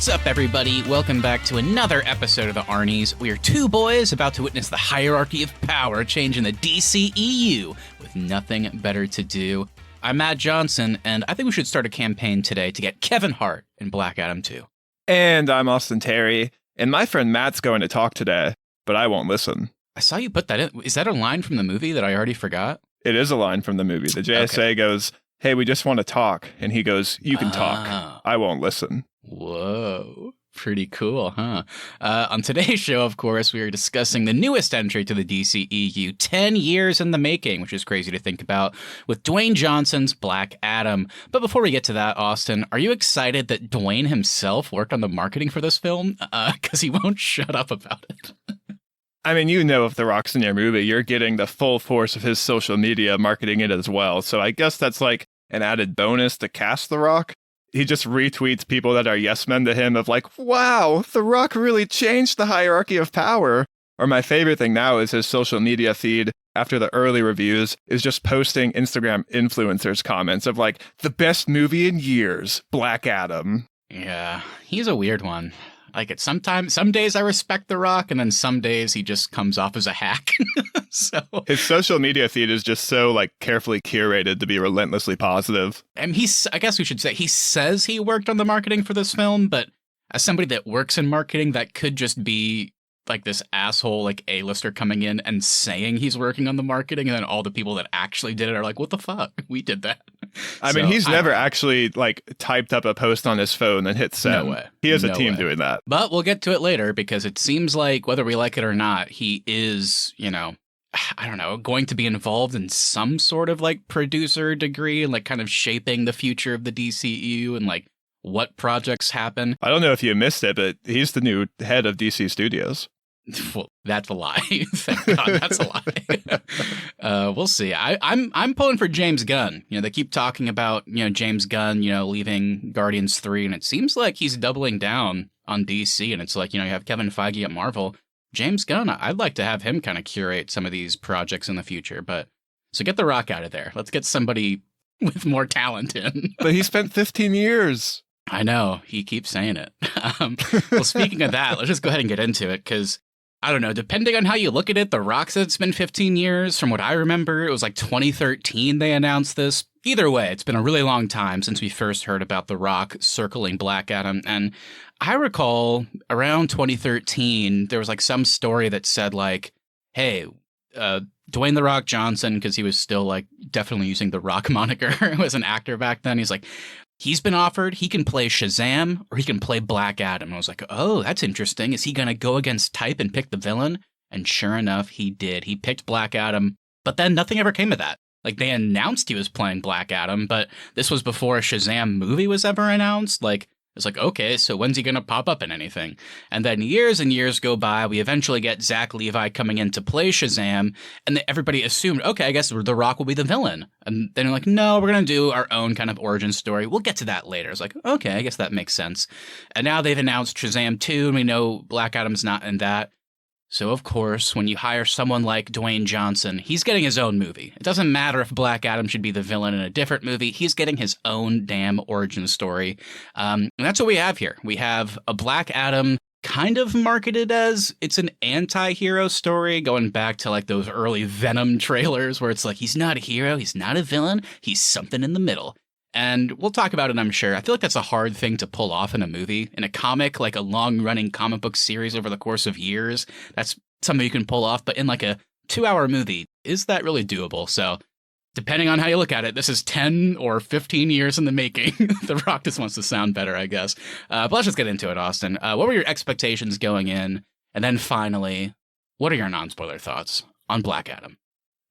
What's up, everybody? Welcome back to another episode of the Arnies. We are two boys about to witness the hierarchy of power change in the DCEU with nothing better to do. I'm Matt Johnson, and I think we should start a campaign today to get Kevin Hart in Black Adam 2. And I'm Austin Terry, and my friend Matt's going to talk today, but I won't listen. I saw you put that in. Is that a line from the movie that I already forgot? It is a line from the movie. The JSA goes, "Hey, we just want to talk." And he goes, "You can talk. I won't listen." Whoa. Pretty cool, huh? On today's show, of course, we are discussing the newest entry to the DCEU, 10 years in the making, which is crazy to think about, with Dwayne Johnson's Black Adam. But before we get to that, Austin, are you excited that Dwayne himself worked on the marketing for this film? Because he won't shut up about it. I mean, you know, if The Rock's in your movie, you're getting the full force of his social media marketing it as well. So I guess that's like an added bonus to cast The Rock. He just retweets people that are yes men to him of like, wow, The Rock really changed the hierarchy of power. Or my favorite thing now is his social media feed after the early reviews is just posting Instagram influencers comments of like, the best movie in years, Black Adam. Yeah, he's a weird one. Like some days I respect The Rock, and then some days he just comes off as a hack. So his social media feed is just so like carefully curated to be relentlessly positive. And I guess we should say, he says he worked on the marketing for this film, but as somebody that works in marketing, that could just be like this asshole, like A-lister coming in and saying he's working on the marketing, and then all the people that actually did it are like, what the fuck? We did that. I mean, he's never actually like typed up a post on his phone and hit send. No way. He has a team doing that. But we'll get to it later, because it seems like whether we like it or not, he is, you know, I don't know, going to be involved in some sort of like producer degree and like kind of shaping the future of the DCEU and like what projects happen. I don't know if you missed it, but he's the new head of DC Studios. Well, that's a lie. Thank God, that's a lie. We'll see. I'm pulling for James Gunn. You know, they keep talking about, you know, James Gunn, you know, leaving Guardians 3, and it seems like he's doubling down on DC. And it's like, you know, you have Kevin Feige at Marvel. James Gunn, I'd like to have him kind of curate some of these projects in the future. But so get The Rock out of there. Let's get somebody with more talent in. But he spent 15 years. I know. He keeps saying it. Well, speaking of that, let's just go ahead and get into it, because I don't know, depending on how you look at it, The Rock said it's been 15 years. From what I remember, it was like 2013 they announced this. Either way, it's been a really long time since we first heard about The Rock circling Black Adam. And I recall around 2013, there was like some story that said like, hey, Dwayne The Rock Johnson, because he was still like definitely using the Rock moniker as an actor back then. He's like, he's been offered, he can play Shazam or he can play Black Adam. And I was like, oh, that's interesting. Is he going to go against type and pick the villain? And sure enough, he did. He picked Black Adam, but then nothing ever came of that. Like, they announced he was playing Black Adam, but this was before a Shazam movie was ever announced. Like, it's like, okay, so when's he going to pop up in anything? And then years and years go by. We eventually get Zach Levi coming in to play Shazam, and everybody assumed, okay, I guess The Rock will be the villain. And then they're like, no, we're going to do our own kind of origin story. We'll get to that later. It's like, okay, I guess that makes sense. And now they've announced Shazam 2, and we know Black Adam's not in that. So, of course, when you hire someone like Dwayne Johnson, he's getting his own movie. It doesn't matter if Black Adam should be the villain in a different movie. He's getting his own damn origin story. And that's what we have here. We have a Black Adam kind of marketed as it's an anti-hero story, going back to like those early Venom trailers where it's like, he's not a hero, he's not a villain, he's something in the middle. And we'll talk about it, I'm sure. I feel like that's a hard thing to pull off in a movie. In a comic, like a long-running comic book series over the course of years, that's something you can pull off. But in like a 2-hour movie, is that really doable? So depending on how you look at it, this is 10 or 15 years in the making. The Rock just wants to sound better, I guess. But let's just get into it, Austin. What were your expectations going in? And then finally, what are your non-spoiler thoughts on Black Adam?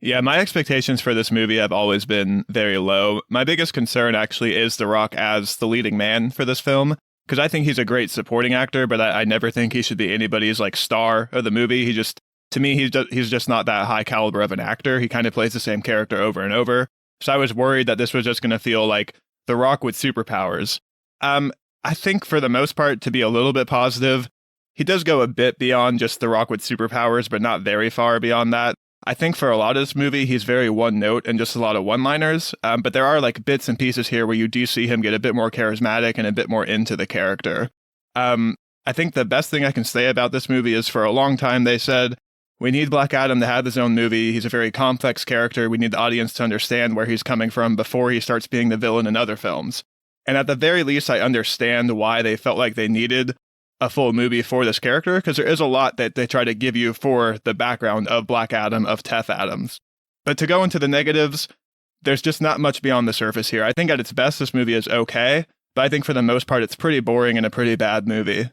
Yeah, my expectations for this movie have always been very low. My biggest concern actually is The Rock as the leading man for this film, because I think he's a great supporting actor, but I never think he should be anybody's like star of the movie. To me, he's just not that high caliber of an actor. He kind of plays the same character over and over. So I was worried that this was just going to feel like The Rock with superpowers. I think for the most part, to be a little bit positive, he does go a bit beyond just The Rock with superpowers, but not very far beyond that. I think for a lot of this movie, he's very one note and just a lot of one-liners. But there are like bits and pieces here where you do see him get a bit more charismatic and a bit more into the character. I think the best thing I can say about this movie is for a long time they said, we need Black Adam to have his own movie. He's a very complex character. We need the audience to understand where he's coming from before he starts being the villain in other films. And at the very least, I understand why they felt like they needed a full movie for this character, because there is a lot that they try to give you for the background of Black Adam, of Teth Adams. But to go into the negatives, there's just not much beyond the surface here. I think at its best, this movie is okay, but I think for the most part, it's pretty boring and a pretty bad movie.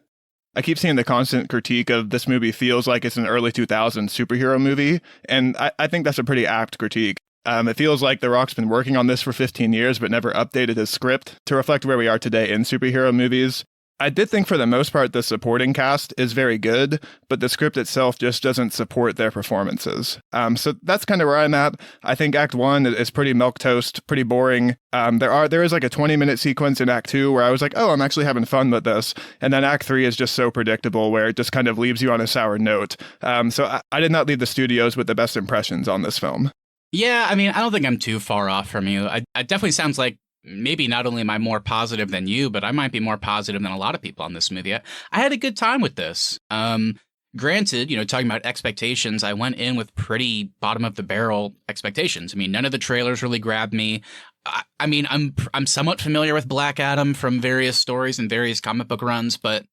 I keep seeing the constant critique of this movie feels like it's an early 2000s superhero movie, and I think that's a pretty apt critique. It feels like The Rock's been working on this for 15 years, but never updated his script to reflect where we are today in superhero movies. I did think for the most part the supporting cast is very good, but the script itself just doesn't support their performances. So that's kind of where I'm at. I think Act 1 is pretty milquetoast, pretty boring. There is like a 20-minute sequence in Act 2 where I was like, oh, I'm actually having fun with this. And then Act 3 is just so predictable where it just kind of leaves you on a sour note. So I did not leave the studios with the best impressions on this film. Yeah, I mean, I don't think I'm too far off from you. It definitely sounds like maybe not only am I more positive than you, but I might be more positive than a lot of people on this movie. I had a good time with this. Granted, talking about expectations, I went in with pretty bottom of the barrel expectations. I mean, none of the trailers really grabbed me. I mean, I'm somewhat familiar with Black Adam from various stories and various comic book runs, but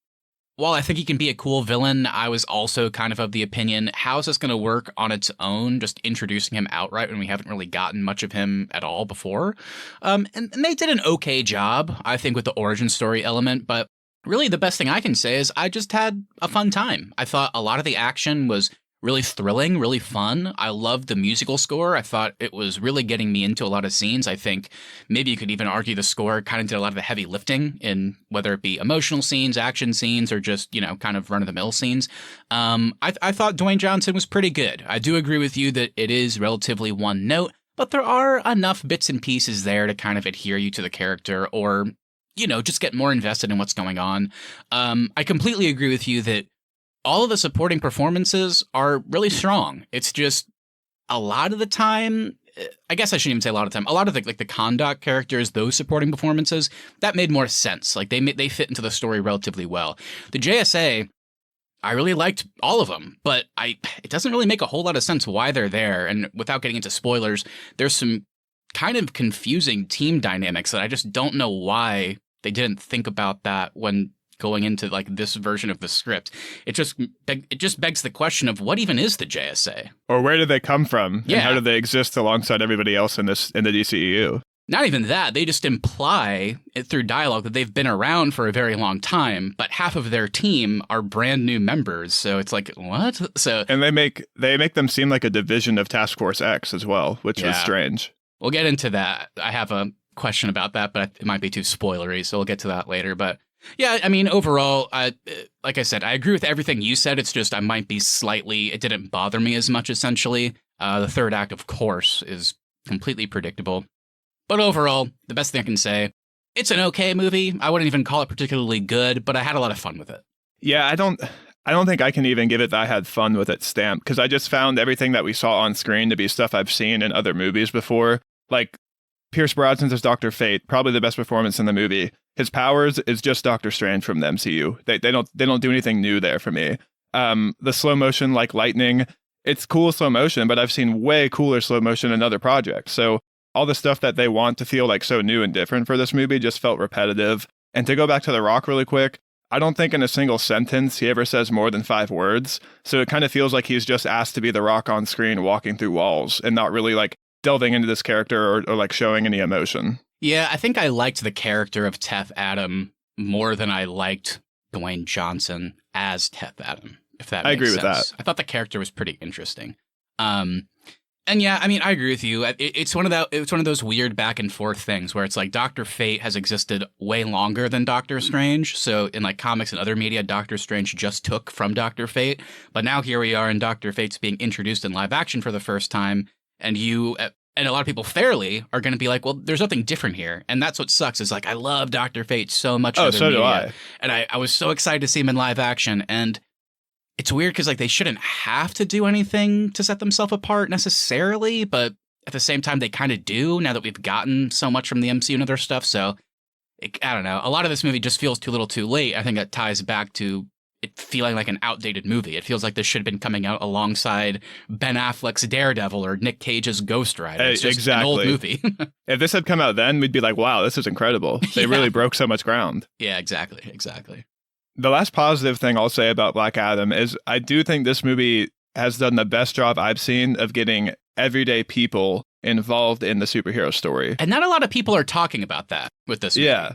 while I think he can be a cool villain, I was also kind of the opinion, how is this going to work on its own, just introducing him outright when we haven't really gotten much of him at all before? And they did an okay job, I think, with the origin story element, but really the best thing I can say is I just had a fun time. I thought a lot of the action was really thrilling, really fun. I loved the musical score. I thought it was really getting me into a lot of scenes. I think maybe you could even argue the score kind of did a lot of the heavy lifting in whether it be emotional scenes, action scenes, or just, kind of run-of-the-mill scenes. I thought Dwayne Johnson was pretty good. I do agree with you that it is relatively one note, but there are enough bits and pieces there to kind of adhere you to the character or, just get more invested in what's going on. I completely agree with you that all of the supporting performances are really strong. It's just a lot of the time, I guess I shouldn't even say a lot of the time, a lot of the conduct characters, those supporting performances, that made more sense. Like they fit into the story relatively well. The JSA, I really liked all of them, but it doesn't really make a whole lot of sense why they're there. And without getting into spoilers, there's some kind of confusing team dynamics that I just don't know why they didn't think about that when going into this version of the script. It just begs the question of what even is the JSA? Or where did they come from? Yeah. And how do they exist alongside everybody else in the DCEU? Not even that. They just imply through dialogue that they've been around for a very long time, but half of their team are brand new members. So it's like, what? And they make them seem like a division of Task Force X as well, which was strange. We'll get into that. I have a question about that, but it might be too spoilery, so we'll get to that later. But yeah, I mean, overall, like I said, I agree with everything you said. It's just it didn't bother me as much, essentially. The third act, of course, is completely predictable. But overall, the best thing I can say, it's an okay movie. I wouldn't even call it particularly good, but I had a lot of fun with it. Yeah, I don't think I can even give it that I had fun with it stamp, because I just found everything that we saw on screen to be stuff I've seen in other movies before. Like, Pierce Brosnan's as Dr. Fate, probably the best performance in the movie. His powers is just Doctor Strange from the MCU. They don't do anything new there for me. The slow motion like lightning, it's cool slow motion, but I've seen way cooler slow motion in other projects. So all the stuff that they want to feel like so new and different for this movie just felt repetitive. And to go back to The Rock really quick, I don't think in a single sentence he ever says more than 5 words. So it kind of feels like he's just asked to be The Rock on screen walking through walls and not really delving into this character or showing any emotion. Yeah, I think I liked the character of Teth Adam more than I liked Dwayne Johnson as Teth Adam, if that makes sense. I agree with that. I thought the character was pretty interesting. And yeah, I mean, I agree with you. It's one of those weird back and forth things where it's like Dr. Fate has existed way longer than Doctor Strange. So in comics and other media, Doctor Strange just took from Dr. Fate. But now here we are and Dr. Fate's being introduced in live action for the first time. And a lot of people fairly are going to be like, well, there's nothing different here. And that's what sucks is I love Dr. Fate so much. Oh, so do I. And I was so excited to see him in live action. And it's weird because they shouldn't have to do anything to set themselves apart necessarily. But at the same time, they kind of do now that we've gotten so much from the MCU and other stuff. So I don't know. A lot of this movie just feels too little too late. I think that ties back to it feeling like an outdated movie. It feels like this should have been coming out alongside Ben Affleck's Daredevil or Nick Cage's Ghost Rider. It's just an old movie. If this had come out then, we'd be like, wow, this is incredible. They really broke so much ground. Yeah, exactly. The last positive thing I'll say about Black Adam is I do think this movie has done the best job I've seen of getting everyday people involved in the superhero story. And not a lot of people are talking about that with this movie. Yeah.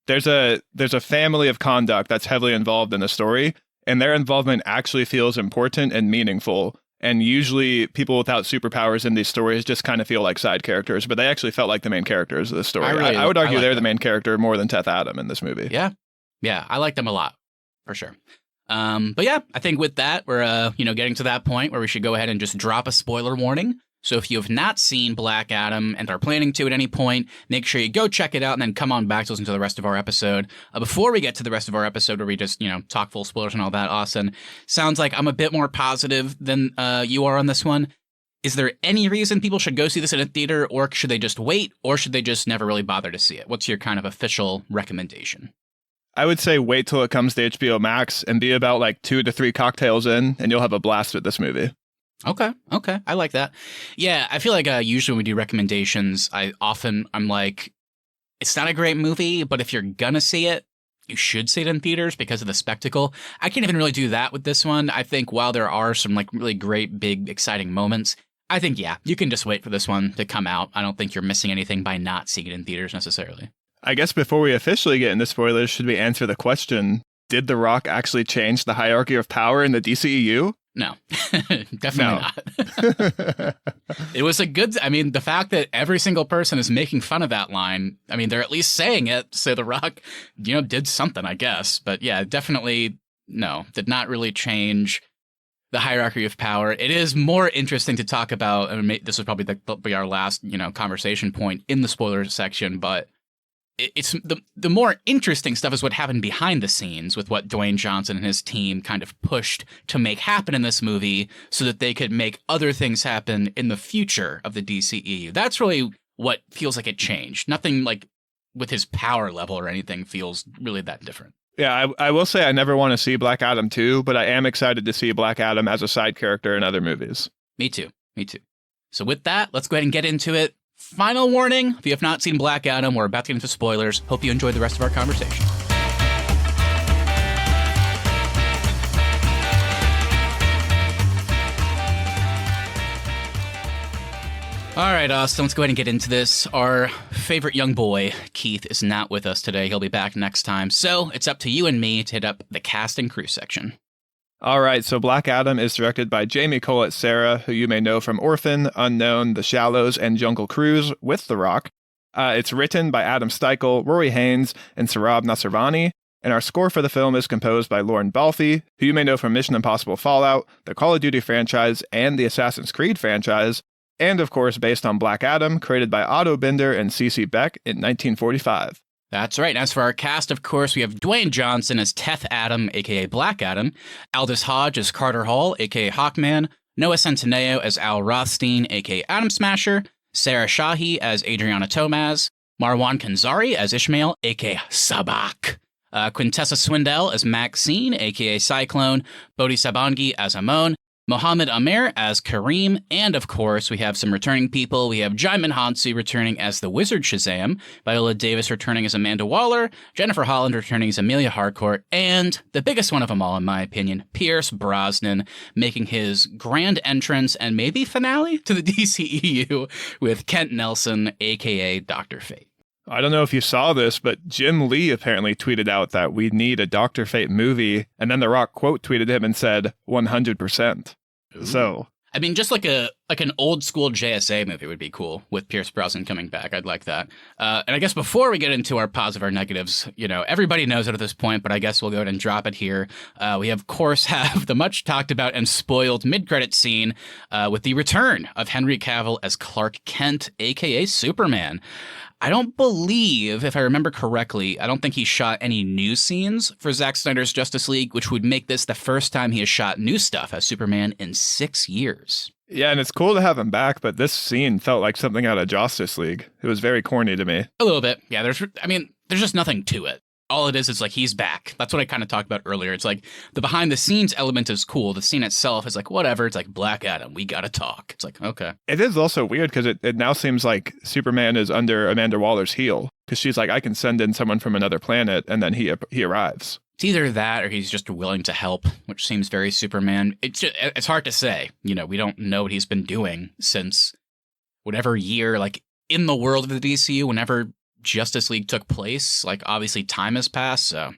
There's a family of conduct that's heavily involved in the story, and their involvement actually feels important and meaningful. And usually people without superpowers in these stories just kind of feel like side characters, but they actually felt like the main characters of the story. I would argue they're the main character more than Teth Adam in this movie. Yeah. Yeah, I like them a lot, for sure. But yeah, I think with that, we're getting to that point where we should go ahead and just drop a spoiler warning. So if you have not seen Black Adam and are planning to at any point, make sure you go check it out and then come on back to listen to the rest of our episode. Before we get to the rest of our episode where we just, talk full spoilers and all that, Austin, sounds like I'm a bit more positive than you are on this one. Is there any reason people should go see this in a theater, or should they just wait, or should they just never really bother to see it? What's your kind of official recommendation? I would say wait till it comes to HBO Max and be about like 2 to 3 cocktails in, and you'll have a blast with this movie. Okay. I like that. Yeah, I feel like usually when we do recommendations, I'm like, it's not a great movie, but if you're gonna see it, you should see it in theaters because of the spectacle. I can't even really do that with this one. I think while there are some like really great, big, exciting moments, I think, yeah, you can just wait for this one to come out. I don't think you're missing anything by not seeing it in theaters necessarily. I guess before we officially get into spoilers, should we answer the question, did The Rock actually change the hierarchy of power in the DCEU? No, definitely not. It was the fact that every single person is making fun of that line, they're at least saying it, so The Rock, did something, I guess. But yeah, definitely, no, did not really change the hierarchy of power. It is more interesting to talk about, this would probably be our last, conversation point in the spoilers section, but it's the more interesting stuff is what happened behind the scenes with what Dwayne Johnson and his team kind of pushed to make happen in this movie so that they could make other things happen in the future of the DCEU. That's really what feels like it changed. Nothing like with his power level or anything feels really that different. Yeah, I will say I never want to see Black Adam 2, but I am excited to see Black Adam as a side character in other movies. Me too. So with that, let's go ahead and get into it. Final warning, if you have not seen Black Adam, we're about to get into spoilers. Hope you enjoy the rest of our conversation. All right, Austin, let's go ahead and get into this. Our favorite young boy, Keith, is not with us today. He'll be back next time. So it's up to you and me to hit up the cast and crew section. All right, so Black Adam is directed by Jamie Collet Serra, who you may know from Orphan, Unknown, The Shallows, and Jungle Cruise with The Rock. It's written by Adam Steichel, Rory Haynes, and Sarab Nasrvani, and our score for the film is composed by Lauren Balfe, who you may know from Mission Impossible Fallout, the Call of Duty franchise, and the Assassin's Creed franchise, and of course based on Black Adam, created by Otto Binder and C.C. Beck in 1945. That's right. As for our cast, of course, we have Dwayne Johnson as Teth Adam, a.k.a. Black Adam, Aldous Hodge as Carter Hall, a.k.a. Hawkman, Noah Centineo as Al Rothstein, a.k.a. Atom Smasher, Sarah Shahi as Adriana Tomaz, Marwan Kanzari as Ishmael, a.k.a. Sabak, Quintessa Swindell as Maxine, a.k.a. Cyclone, Bodhi Sabangi as Amon, Mohammed Amer as Kareem, and of course, we have some returning people. We have Jaimin Hansu returning as the Wizard Shazam, Viola Davis returning as Amanda Waller, Jennifer Holland returning as Amelia Harcourt, and the biggest one of them all, in my opinion, Pierce Brosnan, making his grand entrance and maybe finale to the DCEU with Kent Nelson, aka Dr. Fate. I don't know if you saw this, but Jim Lee apparently tweeted out that we need a Dr. Fate movie, and then The Rock quote tweeted him and said 100%. Ooh. So just like an old school JSA movie would be cool with Pierce Brosnan coming back. I'd like that. And I guess before we get into our positive or negatives, everybody knows it at this point, but I guess we'll go ahead and drop it here. We of course have the much talked about and spoiled mid-credit scene with the return of Henry Cavill as Clark Kent, aka Superman. I don't believe, if I remember correctly, I don't think he shot any new scenes for Zack Snyder's Justice League, which would make this the first time he has shot new stuff as Superman in 6 years. Yeah, and it's cool to have him back, but this scene felt like something out of Justice League. It was very corny to me. A little bit. Yeah, there's just nothing to it. All it is like he's back. That's what I kind of talked about earlier. It's like the behind the scenes element is cool. The scene itself is like, whatever. It's like Black Adam, we gotta talk. It's like, okay. It is also weird because it now seems like Superman is under Amanda Waller's heel because she's like, I can send in someone from another planet, and then he arrives. It's either that or he's just willing to help, which seems very Superman. It's hard to say. You know, we don't know what he's been doing since whatever year, like in the world of the DCU, whenever Justice League took place. Like, obviously time has passed, so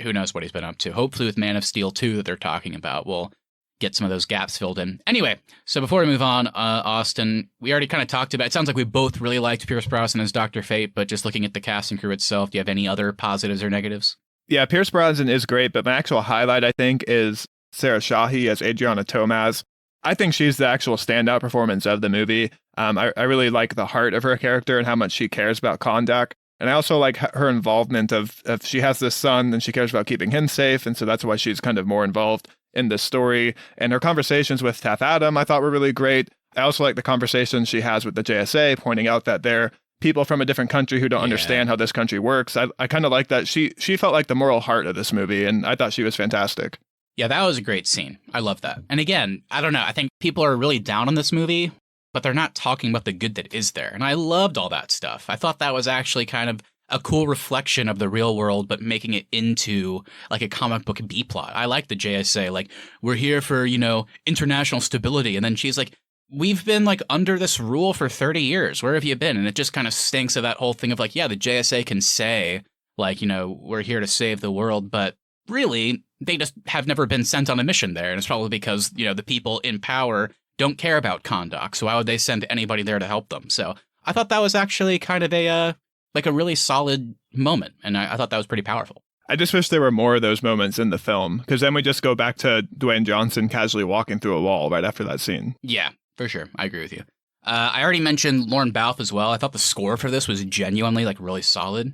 who knows what he's been up to. Hopefully with Man of Steel 2 that they're talking about, we'll get some of those gaps filled in. Anyway, so before we move on, Austin, we already kind of talked about, it sounds like we both really liked Pierce Brosnan as Dr. Fate, but just looking at the cast and crew itself, do you have any other positives or negatives? Yeah, Pierce Brosnan is great, but my actual highlight, I think, is Sarah Shahi as Adriana Tomaz. I think she's the actual standout performance of the movie. I really like the heart of her character and how much she cares about Kondak. And I also like her involvement of she has this son and she cares about keeping him safe. And so that's why she's kind of more involved in this story. And her conversations with Taff Adam, I thought were really great. I also like the conversations she has with the JSA, pointing out that they're people from a different country who don't understand how this country works. I kind of like that. She felt like the moral heart of this movie, and I thought she was fantastic. Yeah, that was a great scene. I love that. And again, I don't know. I think people are really down on this movie, but they're not talking about the good that is there. And I loved all that stuff. I thought that was actually kind of a cool reflection of the real world, but making it into like a comic book B-plot. I like the JSA, like, we're here for, you know, international stability. And then she's like, we've been like under this rule for 30 years. Where have you been? And it just kind of stinks of that whole thing of like, yeah, the JSA can say like, you know, we're here to save the world, but really they just have never been sent on a mission there. And it's probably because, you know, the people in power don't care about Kondak. So why would they send anybody there to help them? So I thought that was actually kind of a really solid moment. And I thought that was pretty powerful. I just wish there were more of those moments in the film, because then we just go back to Dwayne Johnson casually walking through a wall right after that scene. Yeah, for sure. I agree with you. I already mentioned Lauren Balfe as well. I thought the score for this was genuinely like really solid,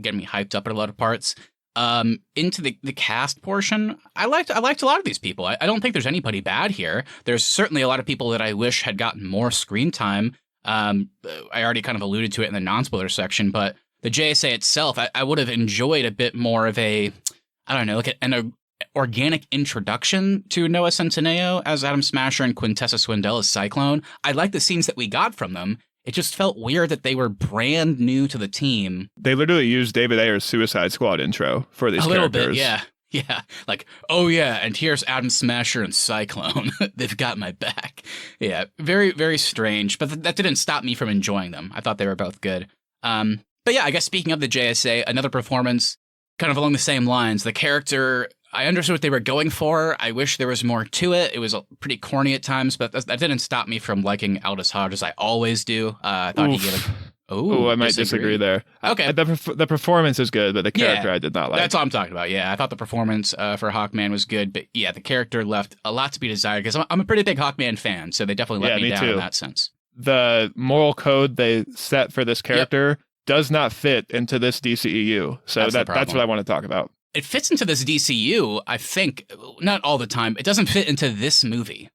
getting me hyped up at a lot of parts. Into the cast portion, I liked a lot of these people. I don't think there's anybody bad here. There's certainly a lot of people that I wish had gotten more screen time. I already kind of alluded to it in the non-spoiler section, but the JSA itself, I would have enjoyed a bit more of a, I don't know, like an organic introduction to Noah Centineo as Adam Smasher and Quintessa Swindell as Cyclone. I like the scenes that we got from them. It just felt weird that they were brand new to the team. They literally used David Ayer's Suicide Squad intro for these characters. A little bit, yeah. Yeah, like, oh yeah, and here's Adam Smasher and Cyclone. They've got my back. Yeah, very, very strange, but that didn't stop me from enjoying them. I thought they were both good. But yeah, I guess speaking of the JSA, another performance kind of along the same lines. The character, I understood what they were going for. I wish there was more to it. It was pretty corny at times, but that didn't stop me from liking Aldous Hodge, as I always do. I thought he gave it... Oh, I might disagree there. Okay. The performance is good, but the character I did not like. That's all I'm talking about. Yeah, I thought the performance for Hawkman was good, but yeah, the character left a lot to be desired, because I'm a pretty big Hawkman fan, so they definitely let me down in that sense. The moral code they set for this character does not fit into this DCEU, so that's what I want to talk about. It fits into this DCU, I think, not all the time. It doesn't fit into this movie.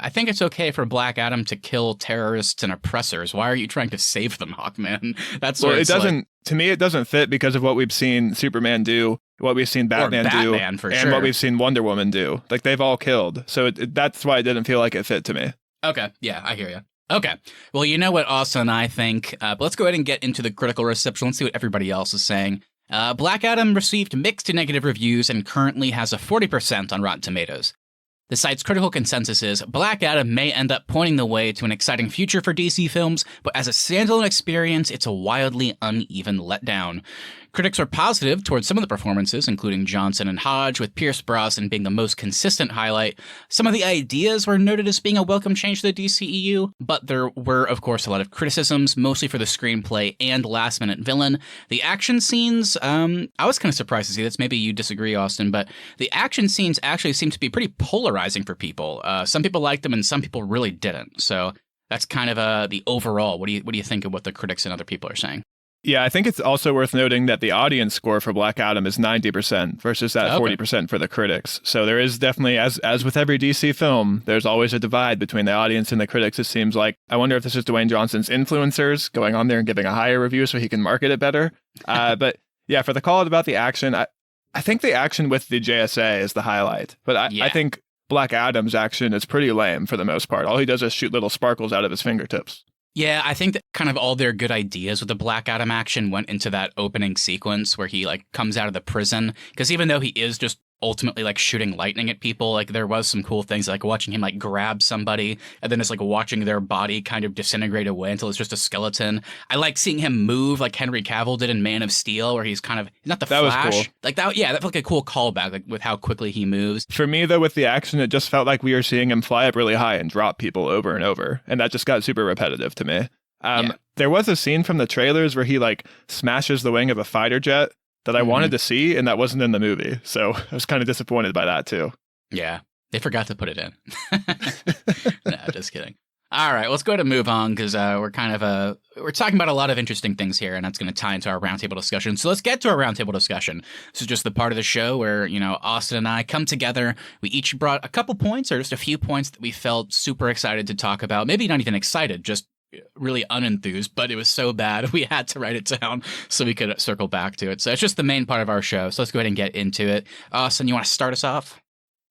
I think it's okay for Black Adam to kill terrorists and oppressors. Why are you trying to save them, Hawkman? That's what it doesn't. Like, to me, it doesn't fit because of what we've seen Superman do, what we've seen Batman do, and what we've seen Wonder Woman do. Like, they've all killed. So that's why it didn't feel like it fit to me. Okay, yeah, I hear you. Okay, well, you know what Austin and I think, but let's go ahead and get into the critical reception. Let's see what everybody else is saying. Black Adam received mixed to negative reviews and currently has a 40% on Rotten Tomatoes. The site's critical consensus is Black Adam may end up pointing the way to an exciting future for DC films, but as a standalone experience, it's a wildly uneven letdown. Critics are positive towards some of the performances, including Johnson and Hodge, with Pierce Brosnan being the most consistent highlight. Some of the ideas were noted as being a welcome change to the DCEU, but there were, of course, a lot of criticisms, mostly for the screenplay and last-minute villain. The action scenes, I was kind of surprised to see this. Maybe you disagree, Austin, but the action scenes actually seem to be pretty polarizing for people. Some people liked them and some people really didn't. So that's kind of the overall. What do you think of what the critics and other people are saying? Yeah, I think it's also worth noting that the audience score for Black Adam is 90% versus that 40% for the critics. So there is definitely, as with every DC film, there's always a divide between the audience and the critics, it seems like. I wonder if this is Dwayne Johnson's influencers going on there and giving a higher review so he can market it better. But Yeah, for the call about the action, I think the action with the JSA is the highlight. But I think Black Adam's action is pretty lame for the most part. All he does is shoot little sparkles out of his fingertips. Yeah, I think that kind of all their good ideas with the Black Adam action went into that opening sequence where he like comes out of the prison. Because even though he is just ultimately like shooting lightning at people, like there was some cool things like watching him like grab somebody and then it's like watching their body kind of disintegrate away until it's just a skeleton. I like seeing him move like Henry Cavill did in Man of Steel, where he's kind of not the that Flash. Was cool. Like that, yeah, that felt like a cool callback, like with how quickly he moves. For me though, with the action, it just felt like we were seeing him fly up really high and drop people over and over, and that just got super repetitive to me. There was a scene from the trailers where he like smashes the wing of a fighter jet that I wanted to see, and that wasn't in the movie. So I was kind of disappointed by that too. Yeah, they forgot to put it in. No, just kidding. All right, let's go ahead and move on because we're talking about a lot of interesting things here, and that's going to tie into our roundtable discussion. So let's get to our roundtable discussion. This is just the part of the show where, Austin and I come together. We each brought a couple points or just a few points that we felt super excited to talk about. Maybe not even excited, just really unenthused, but it was so bad we had to write it down so we could circle back to it. So it's just the main part of our show. So let's go ahead and get into it. Austin, you want to start us off?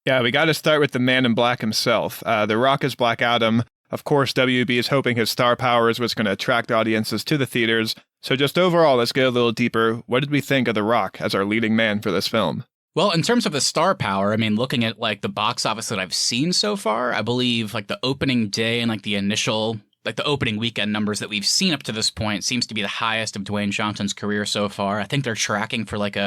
Yeah, we got to start with the Man in Black himself. The Rock is Black Adam. Of course, WB is hoping his star powers was going to attract audiences to the theaters. So just overall, let's get a little deeper. What did we think of The Rock as our leading man for this film? Well, in terms of the star power, I mean, looking at like the box office that I've seen so far, I believe like the opening day and like the initial like the opening weekend numbers that we've seen up to this point seems to be the highest of Dwayne Johnson's career so far. I think they're tracking for like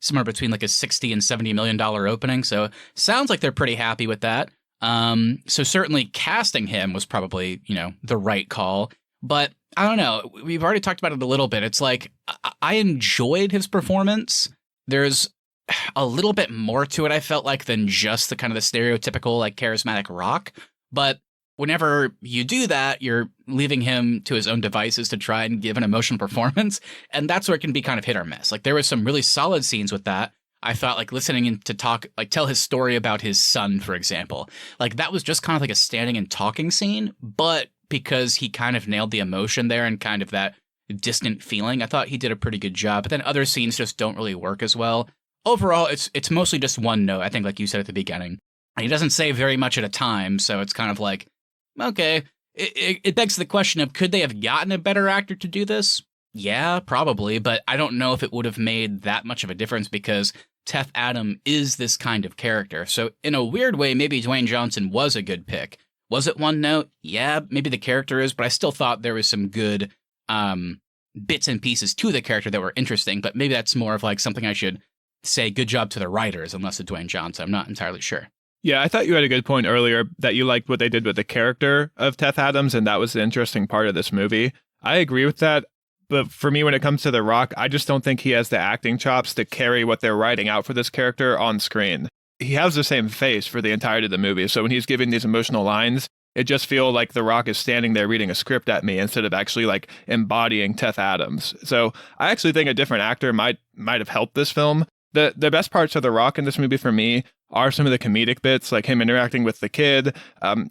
somewhere between like a $60 and $70 million opening. So sounds like they're pretty happy with that. So certainly casting him was probably, the right call, but I don't know. We've already talked about it a little bit. It's like, I enjoyed his performance. There's a little bit more to it, I felt like, than just the kind of the stereotypical like charismatic Rock, but whenever you do that, you're leaving him to his own devices to try and give an emotional performance. And that's where it can be kind of hit or miss. Like there was some really solid scenes with that. I thought like listening in to talk, like tell his story about his son, for example, like that was just kind of like a standing and talking scene. But because he kind of nailed the emotion there and kind of that distant feeling, I thought he did a pretty good job. But then other scenes just don't really work as well. Overall, it's mostly just one note. I think like you said at the beginning, he doesn't say very much at a time. So it's kind of like, okay, it begs the question of could they have gotten a better actor to do this? Yeah, probably, but I don't know if it would have made that much of a difference because Teth Adam is this kind of character. So in a weird way, maybe Dwayne Johnson was a good pick. Was it one note? Yeah, maybe the character is, but I still thought there was some good bits and pieces to the character that were interesting, but maybe that's more of like something I should say good job to the writers unless it's Dwayne Johnson. I'm not entirely sure. Yeah, I thought you had a good point earlier that you liked what they did with the character of Teth Adams, and that was the interesting part of this movie. I agree with that, but for me, when it comes to The Rock, I just don't think he has the acting chops to carry what they're writing out for this character on screen. He has the same face for the entirety of the movie, so when he's giving these emotional lines, it just feels like The Rock is standing there reading a script at me instead of actually like embodying Teth Adams. So I actually think a different actor might have helped this film. The best parts of The Rock in this movie for me are some of the comedic bits, like him interacting with the kid,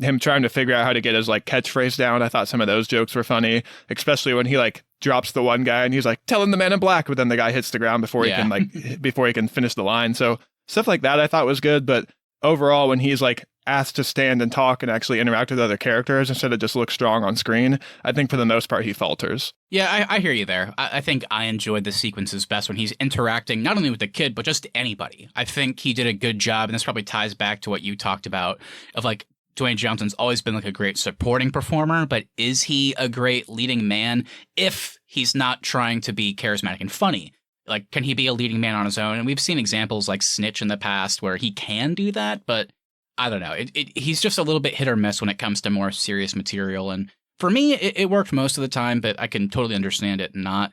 him trying to figure out how to get his like catchphrase down. I thought some of those jokes were funny, especially when he like drops the one guy and he's like, "Tell him the Man in Black," but then the guy hits the ground before he can finish the line. So stuff like that I thought was good, but overall when he's like asked to stand and talk and actually interact with other characters instead of just look strong on screen, I think for the most part he falters. Yeah, I hear you there. I think I enjoyed the sequences best when he's interacting not only with the kid, but just anybody. I think he did a good job, and this probably ties back to what you talked about of like Dwayne Johnson's always been like a great supporting performer, but is he a great leading man if he's not trying to be charismatic and funny? Like, can he be a leading man on his own? And we've seen examples like Snitch in the past where he can do that, but I don't know. He's just a little bit hit or miss when it comes to more serious material. And for me, it worked most of the time, but I can totally understand it not.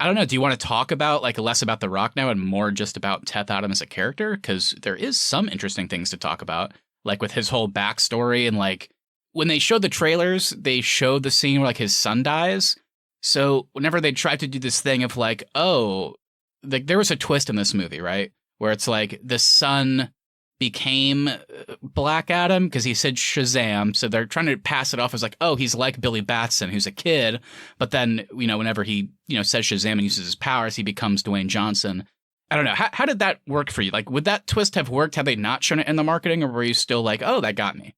I don't know. Do you want to talk about like less about The Rock now and more just about Teth Adam as a character? Because there is some interesting things to talk about, like with his whole backstory. And like when they showed the trailers, they showed the scene where like his son dies. So whenever they tried to do this thing of like, oh, like there was a twist in this movie, right? Where it's like the son became Black Adam because he said Shazam. So they're trying to pass it off as like, oh, he's like Billy Batson, who's a kid. But then, whenever he, says Shazam and uses his powers, he becomes Dwayne Johnson. I don't know. How did that work for you? Like, would that twist have worked had they not shown it in the marketing, or were you still like, oh, that got me?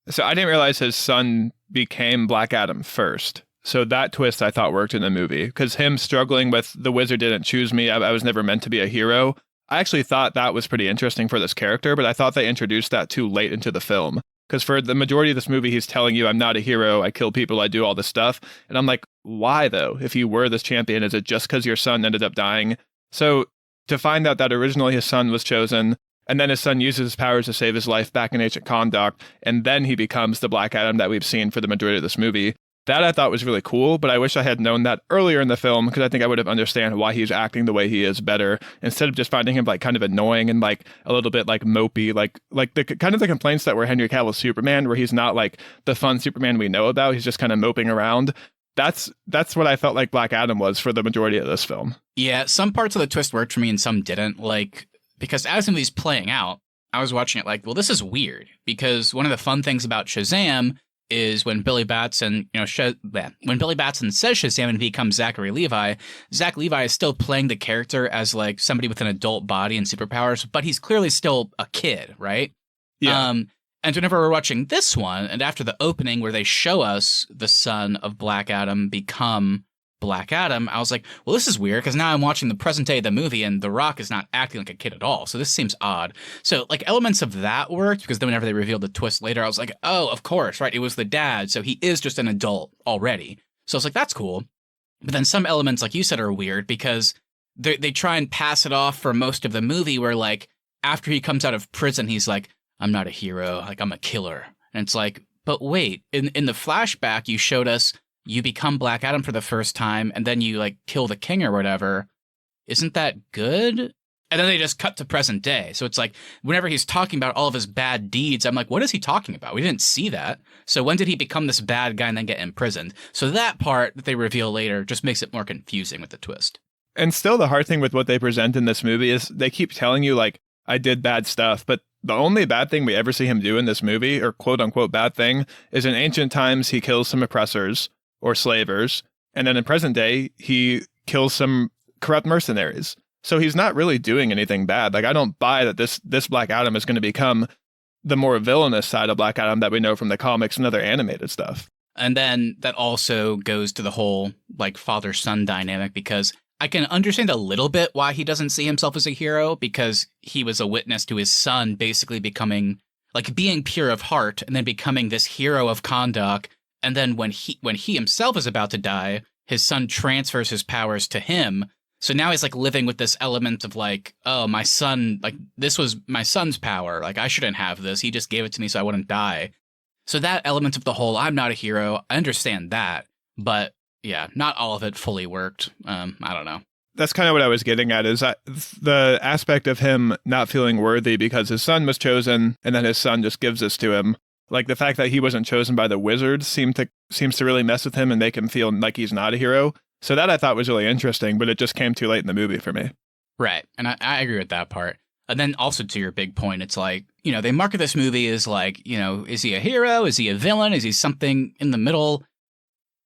So I didn't realize his son became Black Adam first. So that twist I thought worked in the movie, because him struggling with the wizard didn't choose me. I was never meant to be a hero. I actually thought that was pretty interesting for this character, but I thought they introduced that too late into the film. Because for the majority of this movie, he's telling you, I'm not a hero, I kill people, I do all this stuff. And I'm like, why though? If you were this champion, is it just because your son ended up dying? So to find out that originally his son was chosen, and then his son uses his powers to save his life back in Agent Conduct, and then he becomes the Black Adam that we've seen for the majority of this movie. That I thought was really cool, but I wish I had known that earlier in the film, because I think I would have understand why he's acting the way he is better, instead of just finding him like kind of annoying and like a little bit like mopey, like the kind of the complaints that were Henry Cavill's Superman, where he's not like the fun Superman we know about. He's just kind of moping around. That's what I felt like Black Adam was for the majority of this film. Yeah, some parts of the twist worked for me and some didn't. Like, because as the movie's playing out, I was watching it like, well, this is weird, because one of the fun things about Shazam is when Billy Batson, when Billy Batson says Shazam and becomes Zachary Levi, Zach Levi is still playing the character as like somebody with an adult body and superpowers, but he's clearly still a kid, right? Yeah. And whenever we're watching this one, and after the opening where they show us the son of Black Adam become Black Adam, I was like, well, this is weird, because now I'm watching the present day of the movie and The Rock is not acting like a kid at all. So this seems odd. So like elements of that worked, because then whenever they revealed the twist later, I was like, oh, of course, right? It was the dad. So he is just an adult already. So I was like, that's cool. But then some elements, like you said, are weird, because they try and pass it off for most of the movie where like after he comes out of prison, he's like, I'm not a hero. Like, I'm a killer. And it's like, but wait, in the flashback, you showed us you become Black Adam for the first time, and then you like kill the king or whatever. Isn't that good? And then they just cut to present day. So it's like, whenever he's talking about all of his bad deeds, I'm like, what is he talking about? We didn't see that. So when did he become this bad guy and then get imprisoned? So that part that they reveal later just makes it more confusing with the twist. And still the hard thing with what they present in this movie is they keep telling you like, I did bad stuff, but the only bad thing we ever see him do in this movie, or quote unquote bad thing, is in ancient times he kills some oppressors or slavers, and then in present day, he kills some corrupt mercenaries. So he's not really doing anything bad. Like, I don't buy that this Black Adam is going to become the more villainous side of Black Adam that we know from the comics and other animated stuff. And then that also goes to the whole, like, father-son dynamic, because I can understand a little bit why he doesn't see himself as a hero, because he was a witness to his son basically becoming, like, being pure of heart and then becoming this hero of conduct. And then when he himself is about to die, his son transfers his powers to him. So now he's like living with this element of like, oh, my son, like this was my son's power. Like I shouldn't have this. He just gave it to me so I wouldn't die. So that element of the whole, I'm not a hero. I understand that. But yeah, not all of it fully worked. I don't know. That's kind of what I was getting at, is that the aspect of him not feeling worthy because his son was chosen and then his son just gives this to him. Like the fact that he wasn't chosen by the wizards seems to really mess with him and make him feel like he's not a hero. So that I thought was really interesting, but it just came too late in the movie for me. Right. And I agree with that part. And then also to your big point, it's like, they market this movie as like, is he a hero? Is he a villain? Is he something in the middle?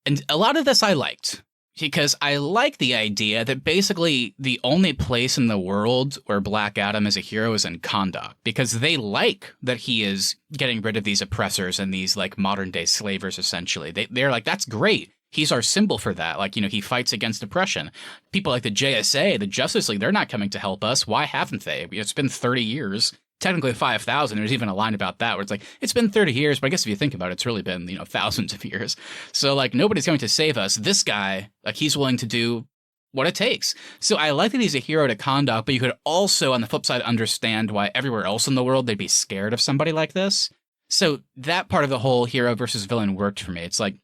And a lot of this I liked, because I like the idea that basically the only place in the world where Black Adam is a hero is in Kahndaq, because they like that he is getting rid of these oppressors and these like modern day slavers, essentially. They're like, that's great. He's our symbol for that. Like, he fights against oppression. People like the JSA, the Justice League, they're not coming to help us. Why haven't they? It's been 30 years. Technically 5,000. There's even a line about that where it's like, it's been 30 years, but I guess if you think about it, it's really been, thousands of years. So like nobody's going to save us. This guy, like he's willing to do what it takes. So I like that he's a hero to Kahndaq, but you could also on the flip side understand why everywhere else in the world they'd be scared of somebody like this. So that part of the whole hero versus villain worked for me. It's like,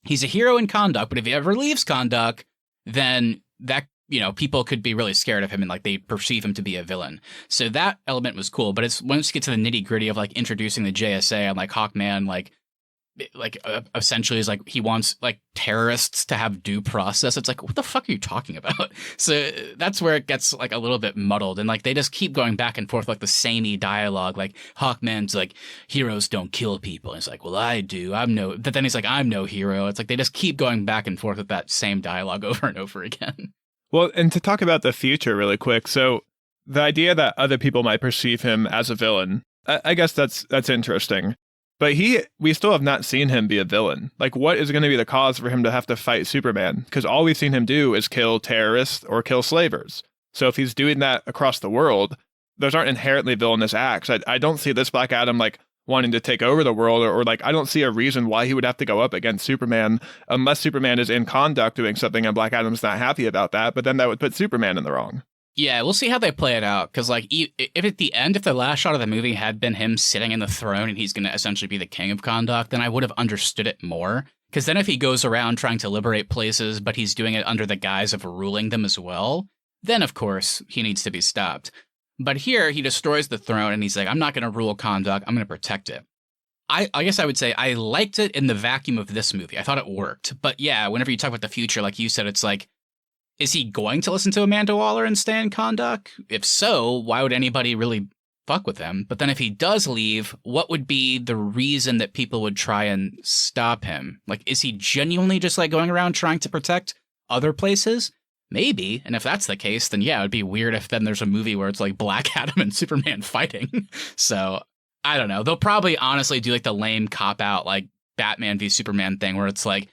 he's a hero in Kahndaq, but if he ever leaves Kahndaq, then that, people could be really scared of him and like they perceive him to be a villain. So that element was cool. But it's once you get to the nitty gritty of like introducing the JSA and like Hawkman, like like essentially is like he wants like terrorists to have due process. It's like, what the fuck are you talking about? So that's where it gets like a little bit muddled, and like they just keep going back and forth like the samey dialogue. Like Hawkman's like, heroes don't kill people, and it's like, well, I do, but then he's like, I'm no hero. It's like they just keep going back and forth with that same dialogue over and over again. Well, and to talk about the future really quick, so the idea that other people might perceive him as a villain, I guess that's interesting. But we still have not seen him be a villain. Like, what is going to be the cause for him to have to fight Superman? Because all we've seen him do is kill terrorists or kill slavers. So if he's doing that across the world, those aren't inherently villainous acts. I don't see this Black Adam, like, wanting to take over the world, or like, I don't see a reason why he would have to go up against Superman unless Superman is in conduct doing something and Black Adam's not happy about that, but then that would put Superman in the wrong. Yeah, we'll see how they play it out. Because, like, if at the end, if the last shot of the movie had been him sitting in the throne and he's going to essentially be the king of conduct, then I would have understood it more. Because then if he goes around trying to liberate places, but he's doing it under the guise of ruling them as well, then, of course, he needs to be stopped. But here, he destroys the throne and he's like, I'm not going to rule conduct, I'm going to protect it. I guess I would say I liked it in the vacuum of this movie. I thought it worked. But yeah, whenever you talk about the future, like you said, it's like, is he going to listen to Amanda Waller and stay in conduct? If so, why would anybody really fuck with him? But then if he does leave, what would be the reason that people would try and stop him? Like, is he genuinely just like going around trying to protect other places? Maybe. And if that's the case, then yeah, it'd be weird if then there's a movie where it's like Black Adam and Superman fighting. So I don't know. They'll probably honestly do like the lame cop out, like Batman v Superman thing where it's like,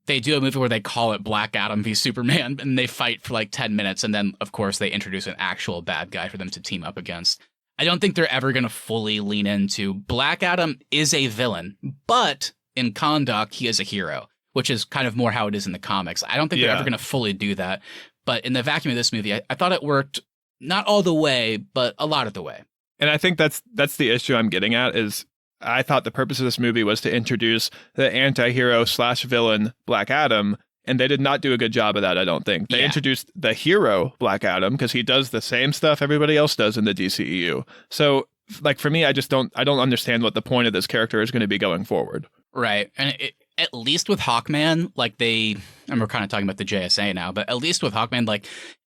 they do a movie where they call it Black Adam v Superman and they fight for like 10 minutes. And then, of course, they introduce an actual bad guy for them to team up against. I don't think they're ever going to fully lean into Black Adam is a villain, but in conduct, he is a hero, which is kind of more how it is in the comics. I don't think they're ever going to fully do that. But in the vacuum of this movie, I thought it worked not all the way, but a lot of the way. And I think that's the issue I'm getting at is I thought the purpose of this movie was to introduce the anti-hero / villain Black Adam, and they did not do a good job of that, I don't think. They introduced the hero Black Adam because he does the same stuff everybody else does in the DCEU. So, like, for me, I don't understand what the point of this character is going to be going forward. Right. And at least with Hawkman, like and we're kind of talking about the JSA now, but at least with Hawkman, like,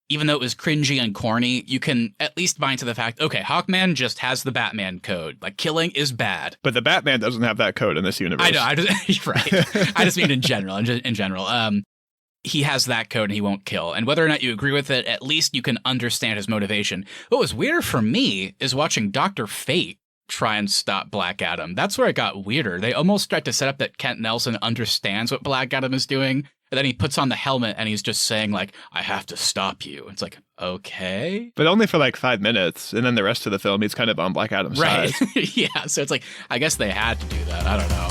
even though it was cringy and corny, you can at least buy into the fact, okay, Hawkman just has the Batman code. Like, killing is bad. But the Batman doesn't have that code in this universe. I know. Right. I just mean in general. He has that code and he won't kill. And whether or not you agree with it, at least you can understand his motivation. What was weird for me is watching Dr. Fate try and stop Black Adam. That's where it got weirder. They almost tried to set up that Kent Nelson understands what Black Adam is doing. And then he puts on the helmet and he's just saying, like, I have to stop you. It's like, okay. But only for like 5 minutes. And then the rest of the film, he's kind of on Black Adam's side. Right. Yeah. So it's like, I guess they had to do that. I don't know.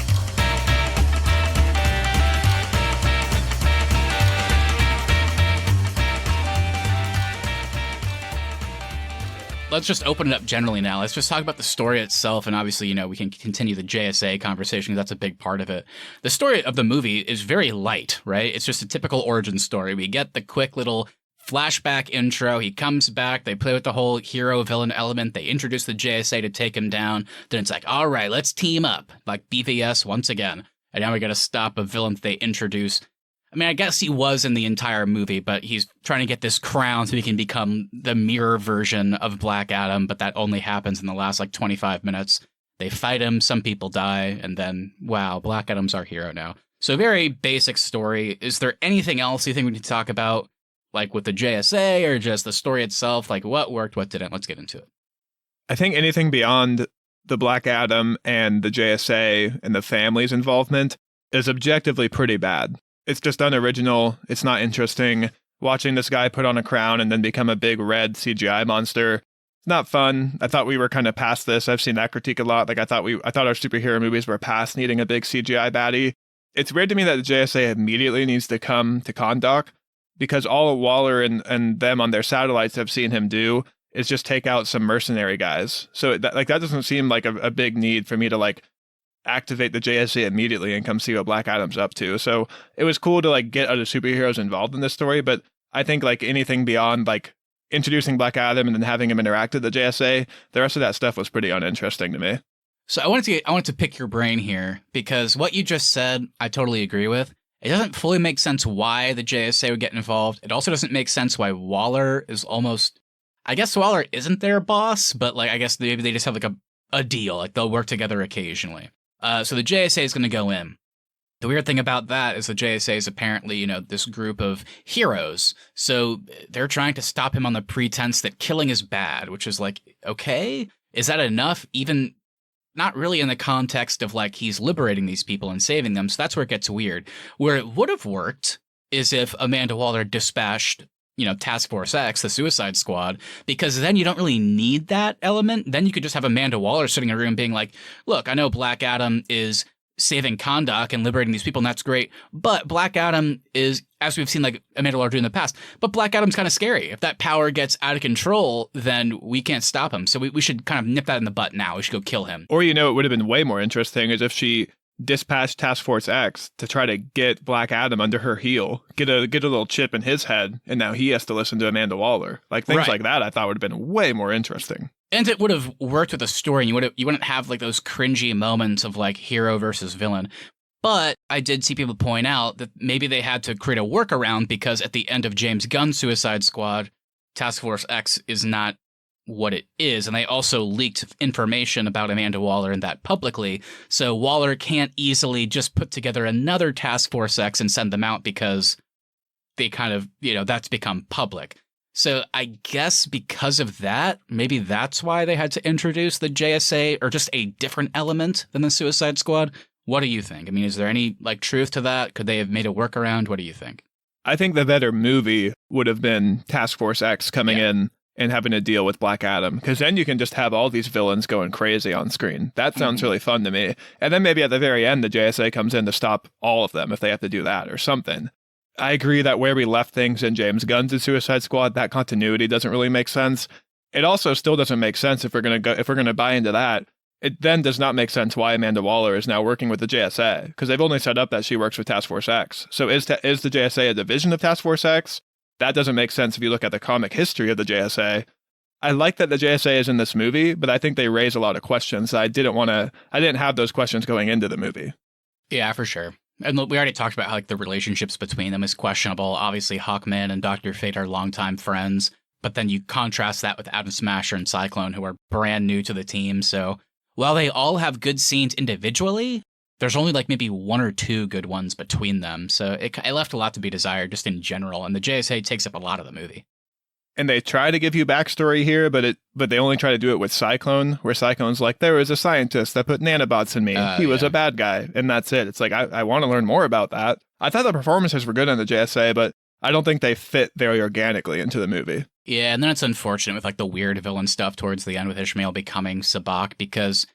Let's just open it up generally now. Let's just talk about the story itself. And obviously, we can continue the JSA conversation because that's a big part of it. The story of the movie is very light, right? It's just a typical origin story. We get the quick little flashback intro. He comes back. They play with the whole hero-villain element. They introduce the JSA to take him down. Then it's like, all right, let's team up. Like BVS once again. And now we got to stop a villain that they introduce. I mean, I guess he was in the entire movie, but he's trying to get this crown so he can become the mirror version of Black Adam, but that only happens in the last, 25 minutes. They fight him, some people die, and then, wow, Black Adam's our hero now. So very basic story. Is there anything else you think we need to talk about, like with the JSA or just the story itself? Like, what worked, what didn't? Let's get into it. I think anything beyond the Black Adam and the JSA and the family's involvement is objectively pretty bad. It's just unoriginal. It's not interesting. Watching this guy put on a crown and then become a big red CGI monster. It's not fun. I thought we were kind of past this. I've seen that critique a lot. Like I thought our superhero movies were past needing a big CGI baddie. It's weird to me that the JSA immediately needs to come to Kahndaq because all Waller and them on their satellites have seen him do is just take out some mercenary guys. So that doesn't seem like a big need for me to activate the JSA immediately and come see what Black Adam's up to. So it was cool to get other superheroes involved in this story, but I think anything beyond introducing Black Adam and then having him interact with the JSA, the rest of that stuff was pretty uninteresting to me. So I wanted to pick your brain here because what you just said, I totally agree with. It doesn't fully make sense why the JSA would get involved. It also doesn't make sense why Waller is almost. I guess Waller isn't their boss, but like I guess maybe they just have like a deal, like they'll work together occasionally. So the JSA is going to go in. The weird thing about that is the JSA is apparently, this group of heroes. So they're trying to stop him on the pretense that killing is bad, which is like, okay, is that enough? Even not really in the context of like he's liberating these people and saving them. So that's where it gets weird. Where it would have worked is if Amanda Waller dispatched, Task Force X, the Suicide Squad, because then you don't really need that element. Then you could just have Amanda Waller sitting in a room being like, look, I know Black Adam is saving Kahndaq and liberating these people, and that's great. But Black Adam is, as we've seen like Amanda Waller do in the past, but Black Adam's kind of scary. If that power gets out of control, then we can't stop him. So we should kind of nip that in the butt now. We should go kill him. Or, it would have been way more interesting is if she dispatched Task Force X to try to get Black Adam under her heel, get a little chip in his head, and now he has to listen to Amanda Waller. Like things like that I thought would have been way more interesting. And it would have worked with the story, and you wouldn't have like those cringy moments of like hero versus villain. But I did see people point out that maybe they had to create a workaround because at the end of James Gunn's Suicide Squad, Task Force X is not what it is. And they also leaked information about Amanda Waller and that publicly. So Waller can't easily just put together another Task Force X and send them out because they kind of, that's become public. So I guess because of that, maybe that's why they had to introduce the JSA or just a different element than the Suicide Squad. What do you think? I mean, is there any like truth to that? Could they have made a workaround? What do you think? I think the better movie would have been Task Force X coming in and having to deal with Black Adam, because then you can just have all these villains going crazy on screen. That sounds really fun to me. And then maybe at the very end, the JSA comes in to stop all of them if they have to do that or something. I agree that where we left things in James Gunn's Suicide Squad, that continuity doesn't really make sense. It also still doesn't make sense if we're gonna buy into that. It then does not make sense why Amanda Waller is now working with the JSA, because they've only set up that she works with Task Force X. So is the JSA a division of Task Force X? That doesn't make sense if you look at the comic history of the JSA. I like that the JSA is in this movie, but I think they raise a lot of questions. I didn't have those questions going into the movie. Yeah, for sure. And we already talked about how like the relationships between them is questionable. Obviously, Hawkman and Dr. Fate are longtime friends, but then you contrast that with Atom Smasher and Cyclone, who are brand new to the team. So while they all have good scenes individually, there's only like maybe one or two good ones between them. So it left a lot to be desired just in general. And the JSA takes up a lot of the movie. And they try to give you backstory here, but they only try to do it with Cyclone, where Cyclone's like, there was a scientist that put nanobots in me. He was a bad guy, and that's it. It's like, I want to learn more about that. I thought the performances were good on the JSA, but I don't think they fit very organically into the movie. Yeah, and then it's unfortunate with like the weird villain stuff towards the end with Ishmael becoming Sabak, because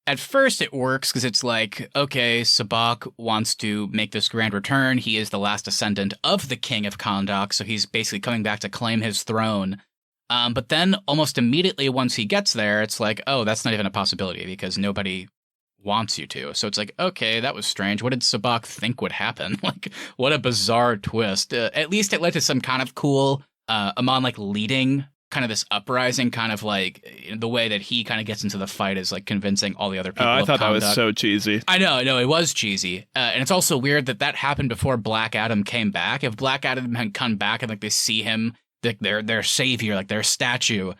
at first it works because it's like, okay, Sabak wants to make this grand return. He is the last descendant of the king of Kahndaq, so he's basically coming back to claim his throne. But then almost immediately once he gets there, it's like, oh, that's not even a possibility because nobody wants you to. So it's like, okay, that was strange. What did Sabak think would happen? Like, what a bizarre twist. At least it led to some kind of cool Amon like leading kind of this uprising, kind of like the way that he kind of gets into the fight is like convincing all the other people. I thought that was so cheesy. I know, it was cheesy. And it's also weird that happened before Black Adam came back. If Black Adam had come back and like they see him, their savior, like their statue,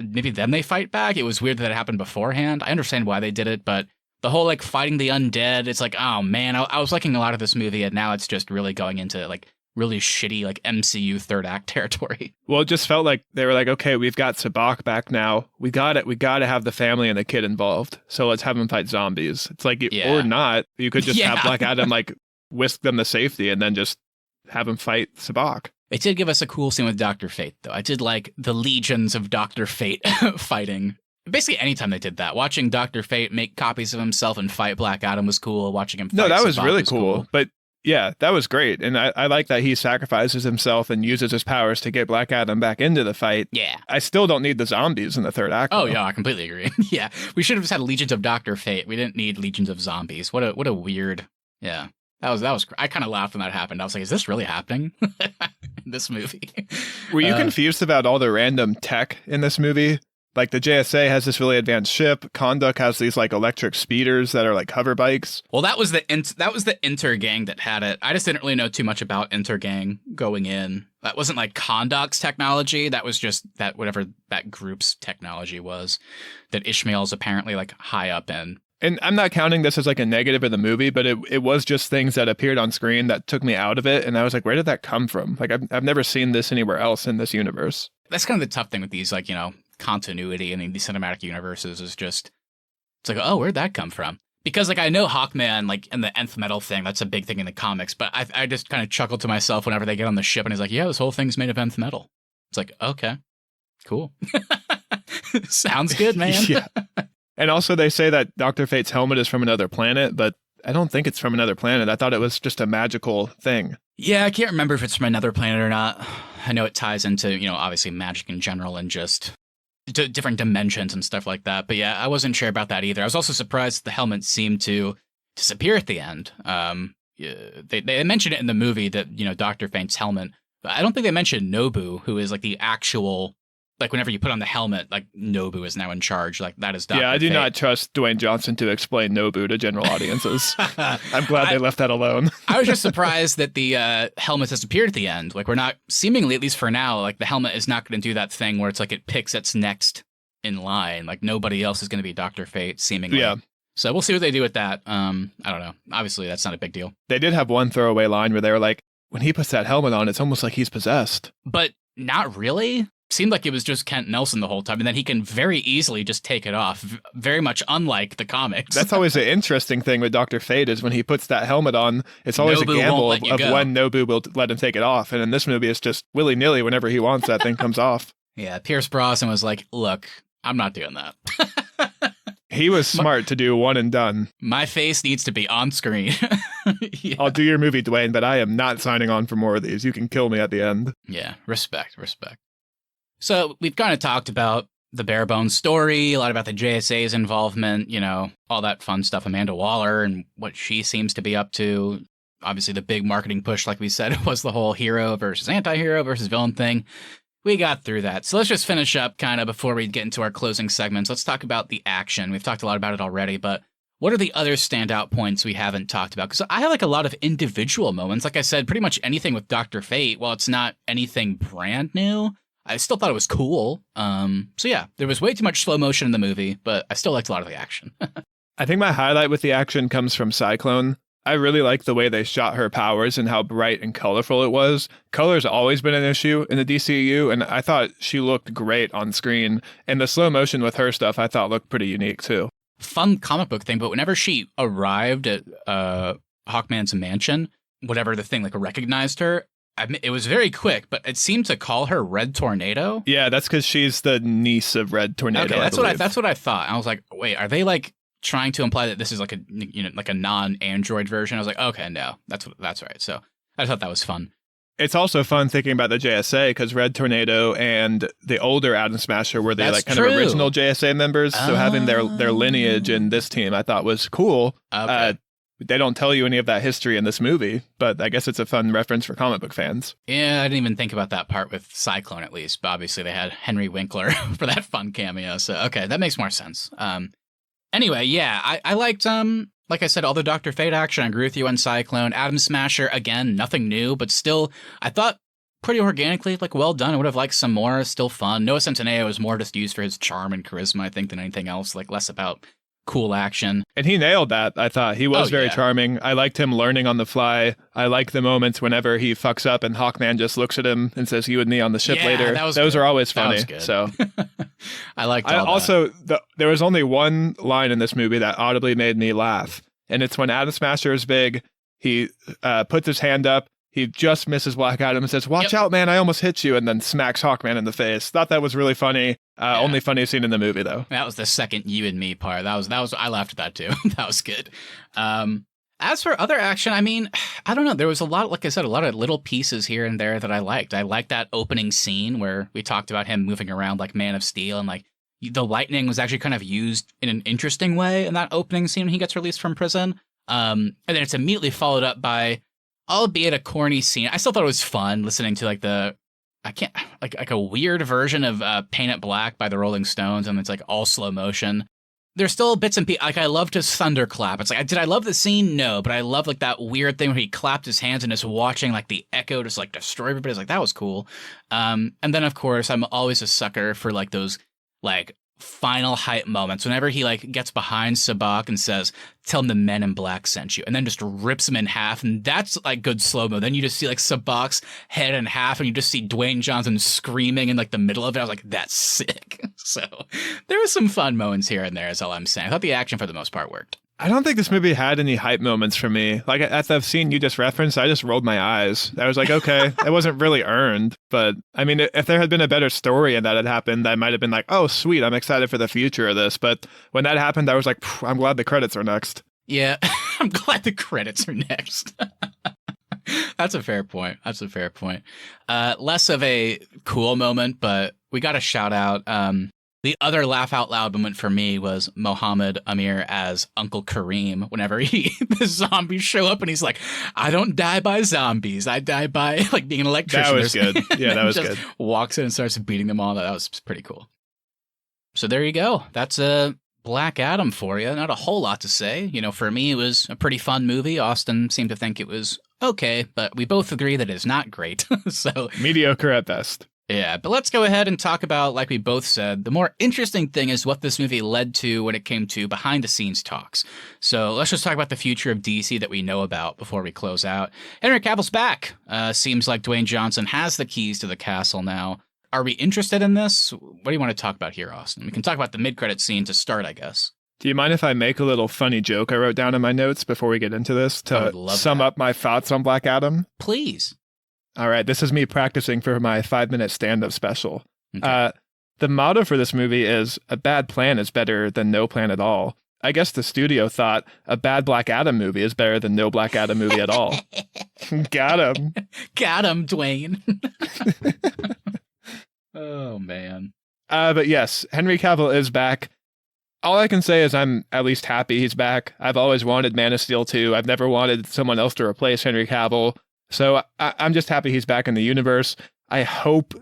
maybe then they fight back. It was weird that it happened beforehand. I understand why they did it, but the whole like fighting the undead, it's like, oh man, I was liking a lot of this movie and now it's just really going into like really shitty like MCU third act territory. Well, it just felt like they were like, okay, we've got Sabak back now. We got to have the family and the kid involved. So let's have them fight zombies. It's like, or not. You could just have Black Adam like whisk them to safety and then just have him fight Sabak. It did give us a cool scene with Dr. Fate, though. I did like the legions of Dr. Fate fighting. Basically, anytime they did that, watching Dr. Fate make copies of himself and fight Black Adam was cool. Watching him fight that was Sabak really cool. But yeah, that was great. And I like that he sacrifices himself and uses his powers to get Black Adam back into the fight. Yeah. I still don't need the zombies in the third act. Oh, yeah, I completely agree. Yeah, we should have just had Legions of Dr. Fate. We didn't need Legions of Zombies. What a weird, yeah. That was. I kind of laughed when that happened. I was like, is this really happening in this movie? Were you confused about all the random tech in this movie? Like the JSA has this really advanced ship. Konduck has these like electric speeders that are like hover bikes. Well, that was the Intergang that had it. I just didn't really know too much about Intergang going in. That wasn't like Konduck's technology. That was just that whatever that group's technology was that Ishmael's apparently like high up in. And I'm not counting this as like a negative of the movie, but it was just things that appeared on screen that took me out of it. And I was like, where did that come from? Like, I've never seen this anywhere else in this universe. That's kind of the tough thing with these, like, you know, continuity and these cinematic universes is just, it's like, oh, where'd that come from? Because, like, I know Hawkman, like, in the nth metal thing, that's a big thing in the comics, but I just kind of chuckle to myself whenever they get on the ship and he's like, yeah, this whole thing's made of nth metal. It's like, okay, cool. Sounds good, man. Yeah. And also they say that Dr. Fate's helmet is from another planet, but I don't think it's from another planet. I thought it was just a magical thing. Yeah, I can't remember if it's from another planet or not. I know it ties into, you know, obviously magic in general and just different dimensions and stuff like that. But yeah, I wasn't sure about that either. I was also surprised the helmet seemed to disappear at the end. They mentioned it in the movie that, you know, Dr. Fate's helmet, but I don't think they mentioned Nobu, who is like the actual, like whenever you put on the helmet, like Nobu is now in charge. Like that is Dr. Yeah, I do Fate. not trust Dwayne Johnson to explain Nobu to general audiences. I'm glad they left that alone. I was just surprised that the helmet disappeared at the end. Like we're not, seemingly, at least for now, like the helmet is not going to do that thing where it's like it picks its next in line. Like nobody else is going to be Dr. Fate, seemingly. Yeah. So we'll see what they do with that. I don't know. Obviously, that's not a big deal. They did have one throwaway line where they were like, when he puts that helmet on, it's almost like he's possessed. But not really. Seemed like it was just Kent Nelson the whole time, and then he can very easily just take it off, very much unlike the comics. That's always the interesting thing with Dr. Fate is when he puts that helmet on, it's always Nobu a gamble won't let of you go. when Nobu will let him take it off. And in this movie, it's just willy-nilly whenever he wants that thing comes off. Yeah, Pierce Brosnan was like, look, I'm not doing that. He was smart to do one and done. My face needs to be on screen. Yeah. I'll do your movie, Dwayne, but I am not signing on for more of these. You can kill me at the end. Yeah, respect. So we've kind of talked about the bare bones story, a lot about the JSA's involvement, you know, all that fun stuff, Amanda Waller and what she seems to be up to. Obviously, the big marketing push, like we said, was the whole hero versus anti-hero versus villain thing. We got through that. So let's just finish up kind of before we get into our closing segments. Let's talk about the action. We've talked a lot about it already, but what are the other standout points we haven't talked about? Because I like a lot of individual moments. Like I said, pretty much anything with Dr. Fate, while it's not anything brand new, I still thought it was cool. So yeah, there was way too much slow motion in the movie, but I still liked a lot of the action. I think my highlight with the action comes from Cyclone. I really like the way they shot her powers and how bright and colorful it was. Color's always been an issue in the DCEU, and I thought she looked great on screen. And the slow motion with her stuff I thought looked pretty unique too. Fun comic book thing, but whenever she arrived at Hawkman's mansion, whatever the thing, like recognized her, it was very quick, but it seemed to call her Red Tornado. Yeah, that's because she's the niece of Red Tornado. Okay, that's what I thought. I was like, wait, are they like trying to imply that this is like a, you know, like a non-android version? I was like, okay, no, that's right. So I thought that was fun. It's also fun thinking about the JSA because Red Tornado and the older Atom Smasher were the That's like kind true. of original JSA members. So having their lineage in this team, I thought was cool. Okay. They don't tell you any of that history in this movie, but I guess it's a fun reference for comic book fans. Yeah, I didn't even think about that part with Cyclone, at least. But obviously, they had Henry Winkler for that fun cameo. So, okay, that makes more sense. Anyway, yeah, I liked, like I said, all the Dr. Fate action. I agree with you on Cyclone. Atom Smasher, again, nothing new, but still, I thought pretty organically, like, well done. I would have liked some more. Still fun. Noah Centineo was more just used for his charm and charisma, I think, than anything else. Like, less about cool action. And he nailed that, I thought. He was very charming. I liked him learning on the fly. I like the moments whenever he fucks up and Hawkman just looks at him and says, you and me on the ship later. Those are always funny. So I liked all that. Also, there was only one line in this movie that audibly made me laugh. And it's when Atom Smasher is big, he puts his hand up, he just misses Black Adam and says, watch out, man, I almost hit you, and then smacks Hawkman in the face. Thought that was really funny. Only funny scene in the movie, though. That was the second you and me part. That was I laughed at that, too. That was good. As for other action, I mean, I don't know. There was a lot, like I said, a lot of little pieces here and there that I liked. I liked that opening scene where we talked about him moving around like Man of Steel, and like the lightning was actually kind of used in an interesting way in that opening scene when he gets released from prison. And then it's immediately followed up by, albeit a corny scene. I still thought it was fun listening to like the I can't, like a weird version of Paint It Black by the Rolling Stones, and it's like all slow motion. There's still bits and pieces. Like, I loved his thunderclap. It's like, did I love the scene? No, but I love like that weird thing where he clapped his hands and just watching like the echo just like destroy everybody. It's like, that was cool. And then of course I'm always a sucker for like those like final hype moments whenever he like gets behind Sabak and says, "Tell him the Men in Black sent you," and then just rips him in half, and that's like good slow-mo. Then you just see like Sabak's head in half, and you just see Dwayne Johnson screaming in like the middle of it. I was like, that's sick. So there were some fun moments here and there, is all I'm saying. I thought the action for the most part worked. I don't think this movie had any hype moments for me. Like, at the scene you just referenced, I just rolled my eyes. I was like, okay, it wasn't really earned. But, I mean, if there had been a better story and that had happened, I might have been like, oh, sweet, I'm excited for the future of this. But when that happened, I was like, I'm glad the credits are next. Yeah, I'm glad the credits are next. That's a fair point. Less of a cool moment, but we got to shout out... the other laugh out loud moment for me was Mohammed Amir as Uncle Kareem whenever the zombies show up and he's like, "I don't die by zombies. I die by like being an electrician." That was good. Yeah, that was good. Walks in and starts beating them all. That was pretty cool. So there you go. That's a Black Adam for you. Not a whole lot to say. You know, for me, it was a pretty fun movie. Austin seemed to think it was okay, but we both agree that it's not great. So mediocre at best. Yeah, but let's go ahead and talk about, like we both said, the more interesting thing is what this movie led to when it came to behind-the-scenes talks. So let's just talk about the future of DC that we know about before we close out. Henry Cavill's back. Seems like Dwayne Johnson has the keys to the castle now. Are we interested in this? What do you want to talk about here, Austin? We can talk about the mid-credit scene to start, I guess. Do you mind if I make a little funny joke I wrote down in my notes before we get into this to sum up my thoughts on Black Adam? Please. All right, this is me practicing for my 5-minute stand-up special. Okay. The motto for this movie is, a bad plan is better than no plan at all. I guess the studio thought a bad Black Adam movie is better than no Black Adam movie at all. Got him. Got him, Dwayne. Oh, man. But yes, Henry Cavill is back. All I can say is I'm at least happy he's back. I've always wanted Man of Steel 2. I've never wanted someone else to replace Henry Cavill. So I'm just happy he's back in the universe. I hope,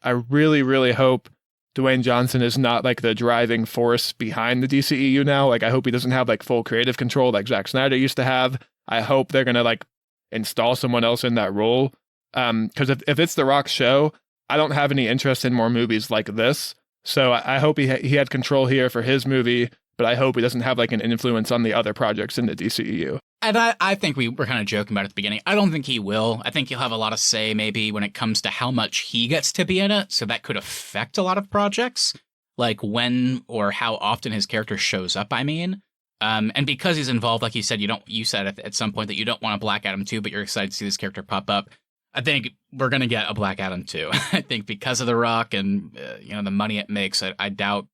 I really, really hope Dwayne Johnson is not like the driving force behind the DCEU now. Like, I hope he doesn't have like full creative control like Zack Snyder used to have. I hope they're going to like install someone else in that role. Because if it's The Rock's show, I don't have any interest in more movies like this. So I hope he had control here for his movie, but I hope he doesn't have like an influence on the other projects in the DCEU. And I think we were kind of joking about it at the beginning. I don't think he will. I think he'll have a lot of say maybe when it comes to how much he gets to be in it. So that could affect a lot of projects, like when or how often his character shows up, I mean. And because he's involved, like you said, you said at some point that you don't want a Black Adam 2, but you're excited to see this character pop up. I think we're going to get a Black Adam 2. I think because of The Rock and the money it makes, I doubt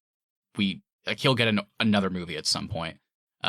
he'll get another movie at some point.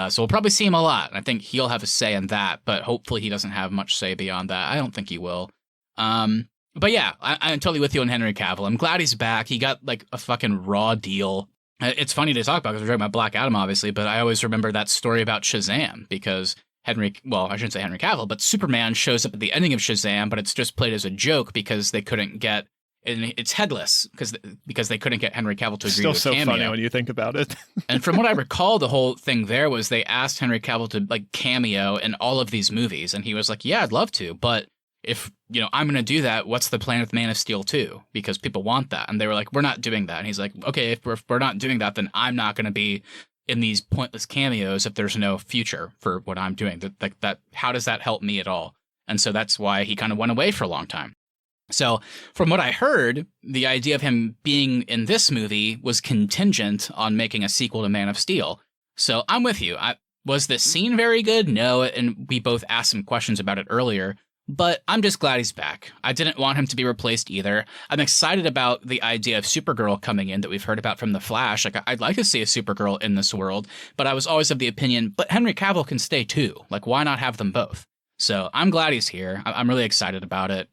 So we'll probably see him a lot. I think he'll have a say in that, but hopefully he doesn't have much say beyond that. I don't think he will. But yeah, I'm totally with you on Henry Cavill. I'm glad he's back. He got like a fucking raw deal. It's funny to talk about because we're talking about Black Adam, obviously, but I always remember that story about Shazam because I shouldn't say Henry Cavill, but Superman shows up at the ending of Shazam, but it's just played as a joke because they couldn't get... And it's headless because they couldn't get Henry Cavill to agree to a cameo. Still so funny when you think about it. And from what I recall, the whole thing there was they asked Henry Cavill to like cameo in all of these movies, and he was like, "Yeah, I'd love to, but if I'm going to do that, what's the plan with Man of Steel 2? Because people want that." And they were like, "We're not doing that." And he's like, "Okay, if we're not doing that, then I'm not going to be in these pointless cameos if there's no future for what I'm doing. That how does that help me at all?" And so that's why he kind of went away for a long time. So from what I heard, the idea of him being in this movie was contingent on making a sequel to Man of Steel. So I'm with you. Was the scene very good? No, and we both asked some questions about it earlier, but I'm just glad he's back. I didn't want him to be replaced either. I'm excited about the idea of Supergirl coming in that we've heard about from The Flash. Like, I'd like to see a Supergirl in this world, but I was always of the opinion, but Henry Cavill can stay too. Like, why not have them both? So I'm glad he's here. I'm really excited about it.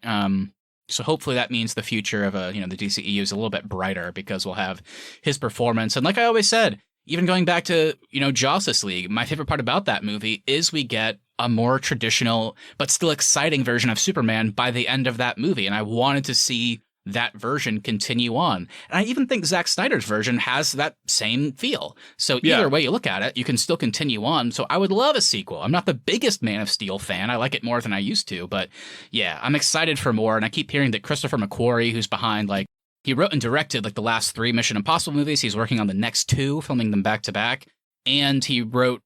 So hopefully that means the future of the DCEU is a little bit brighter because we'll have his performance. And like I always said, even going back to, Justice League, my favorite part about that movie is we get a more traditional but still exciting version of Superman by the end of that movie. And I wanted to see that version continue on. And I even think Zack Snyder's version has that same feel. So either way you look at it, you can still continue on. So I would love a sequel. I'm not the biggest Man of Steel fan. I like it more than I used to. But yeah, I'm excited for more. And I keep hearing that Christopher McQuarrie, who's behind, like, he wrote and directed like the last 3 Mission Impossible movies. He's working on the next 2, filming them back to back. And he wrote,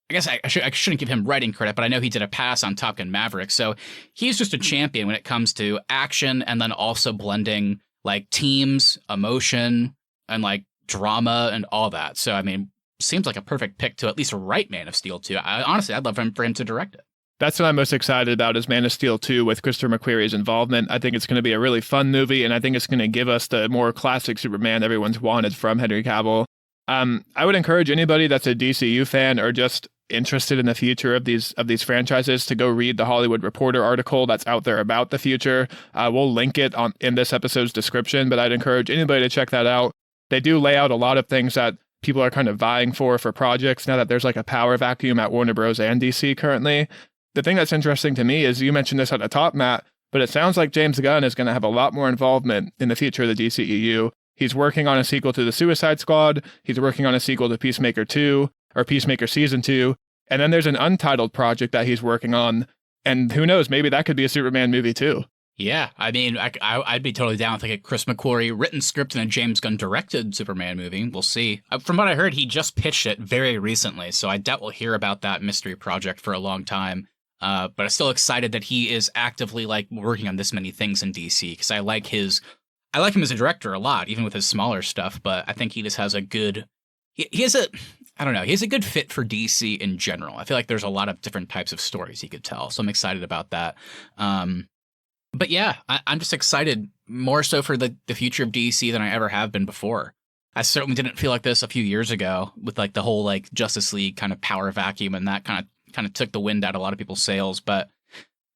I guess I shouldn't give him writing credit, but I know he did a pass on Top Gun Maverick. So he's just a champion when it comes to action and then also blending like teams, emotion, and like drama and all that. So, I mean, seems like a perfect pick to at least write Man of Steel 2. Honestly, I'd love for him to direct it. That's what I'm most excited about is Man of Steel 2 with Christopher McQuarrie's involvement. I think it's going to be a really fun movie, and I think it's going to give us the more classic Superman everyone's wanted from Henry Cavill. I would encourage anybody that's a DCU fan or just interested in the future of these franchises to go read the Hollywood Reporter article that's out there about the future. We'll link it in this episode's description, but I'd encourage anybody to check that out. They do lay out a lot of things that people are kind of vying for projects now that there's like a power vacuum at Warner Bros. And DC currently. The thing that's interesting to me is you mentioned this at the top, Matt, but it sounds like James Gunn is going to have a lot more involvement in the future of the DCEU. He's working on a sequel to The Suicide Squad. He's working on a sequel to Peacemaker 2 or Peacemaker Season 2. And then there's an untitled project that he's working on. And who knows, maybe that could be a Superman movie too. Yeah, I mean, I'd be totally down with like a Chris McQuarrie written script and a James Gunn directed Superman movie. We'll see. From what I heard, he just pitched it very recently, so I doubt we'll hear about that mystery project for a long time. But I'm still excited that he is actively like working on this many things in DC because I like him as a director a lot, even with his smaller stuff. But I think he just has a good, he has a good fit for DC in general. I feel like there's a lot of different types of stories he could tell, so I'm excited about that. But yeah, I'm just excited more so for the future of DC than I ever have been before. I certainly didn't feel like this a few years ago with like the whole like Justice League kind of power vacuum, and that kind of took the wind out of a lot of people's sails. But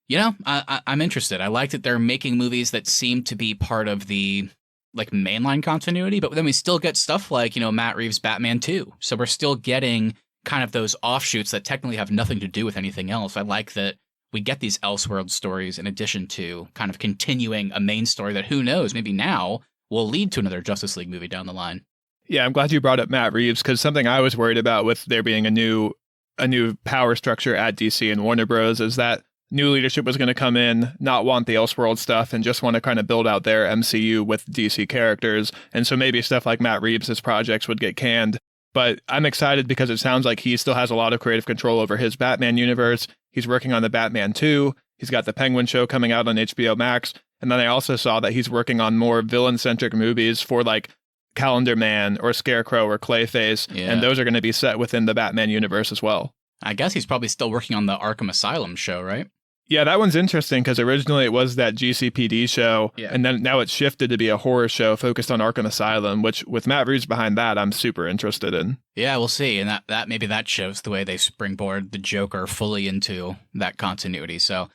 you know, I'm interested. I like that they're making movies that seem to be part of the like mainline continuity, but then we still get stuff like, you know, Matt Reeves' Batman 2. So we're still getting kind of those offshoots that technically have nothing to do with anything else. I like that we get these Elseworld stories in addition to kind of continuing a main story that, who knows, maybe now will lead to another Justice League movie down the line. Yeah, I'm glad you brought up Matt Reeves, because something I was worried about with there being a new power structure at DC and Warner Bros. Is that new leadership was going to come in, not want the Elseworld stuff, and just want to kind of build out their MCU with DC characters. And so maybe stuff like Matt Reeves' projects would get canned. But I'm excited because it sounds like he still has a lot of creative control over his Batman universe. He's working on the Batman 2. He's got the Penguin show coming out on HBO Max. And then I also saw that he's working on more villain-centric movies for like Calendar Man or Scarecrow or Clayface. Yeah. And those are going to be set within the Batman universe as well. I guess he's probably still working on the Arkham Asylum show, right? Yeah, that one's interesting because originally it was that GCPD show, and then now it's shifted to be a horror show focused on Arkham Asylum, which with Matt Reeves behind that, I'm super interested in. Yeah, we'll see. And that maybe that shows the way they springboard the Joker fully into that continuity. So,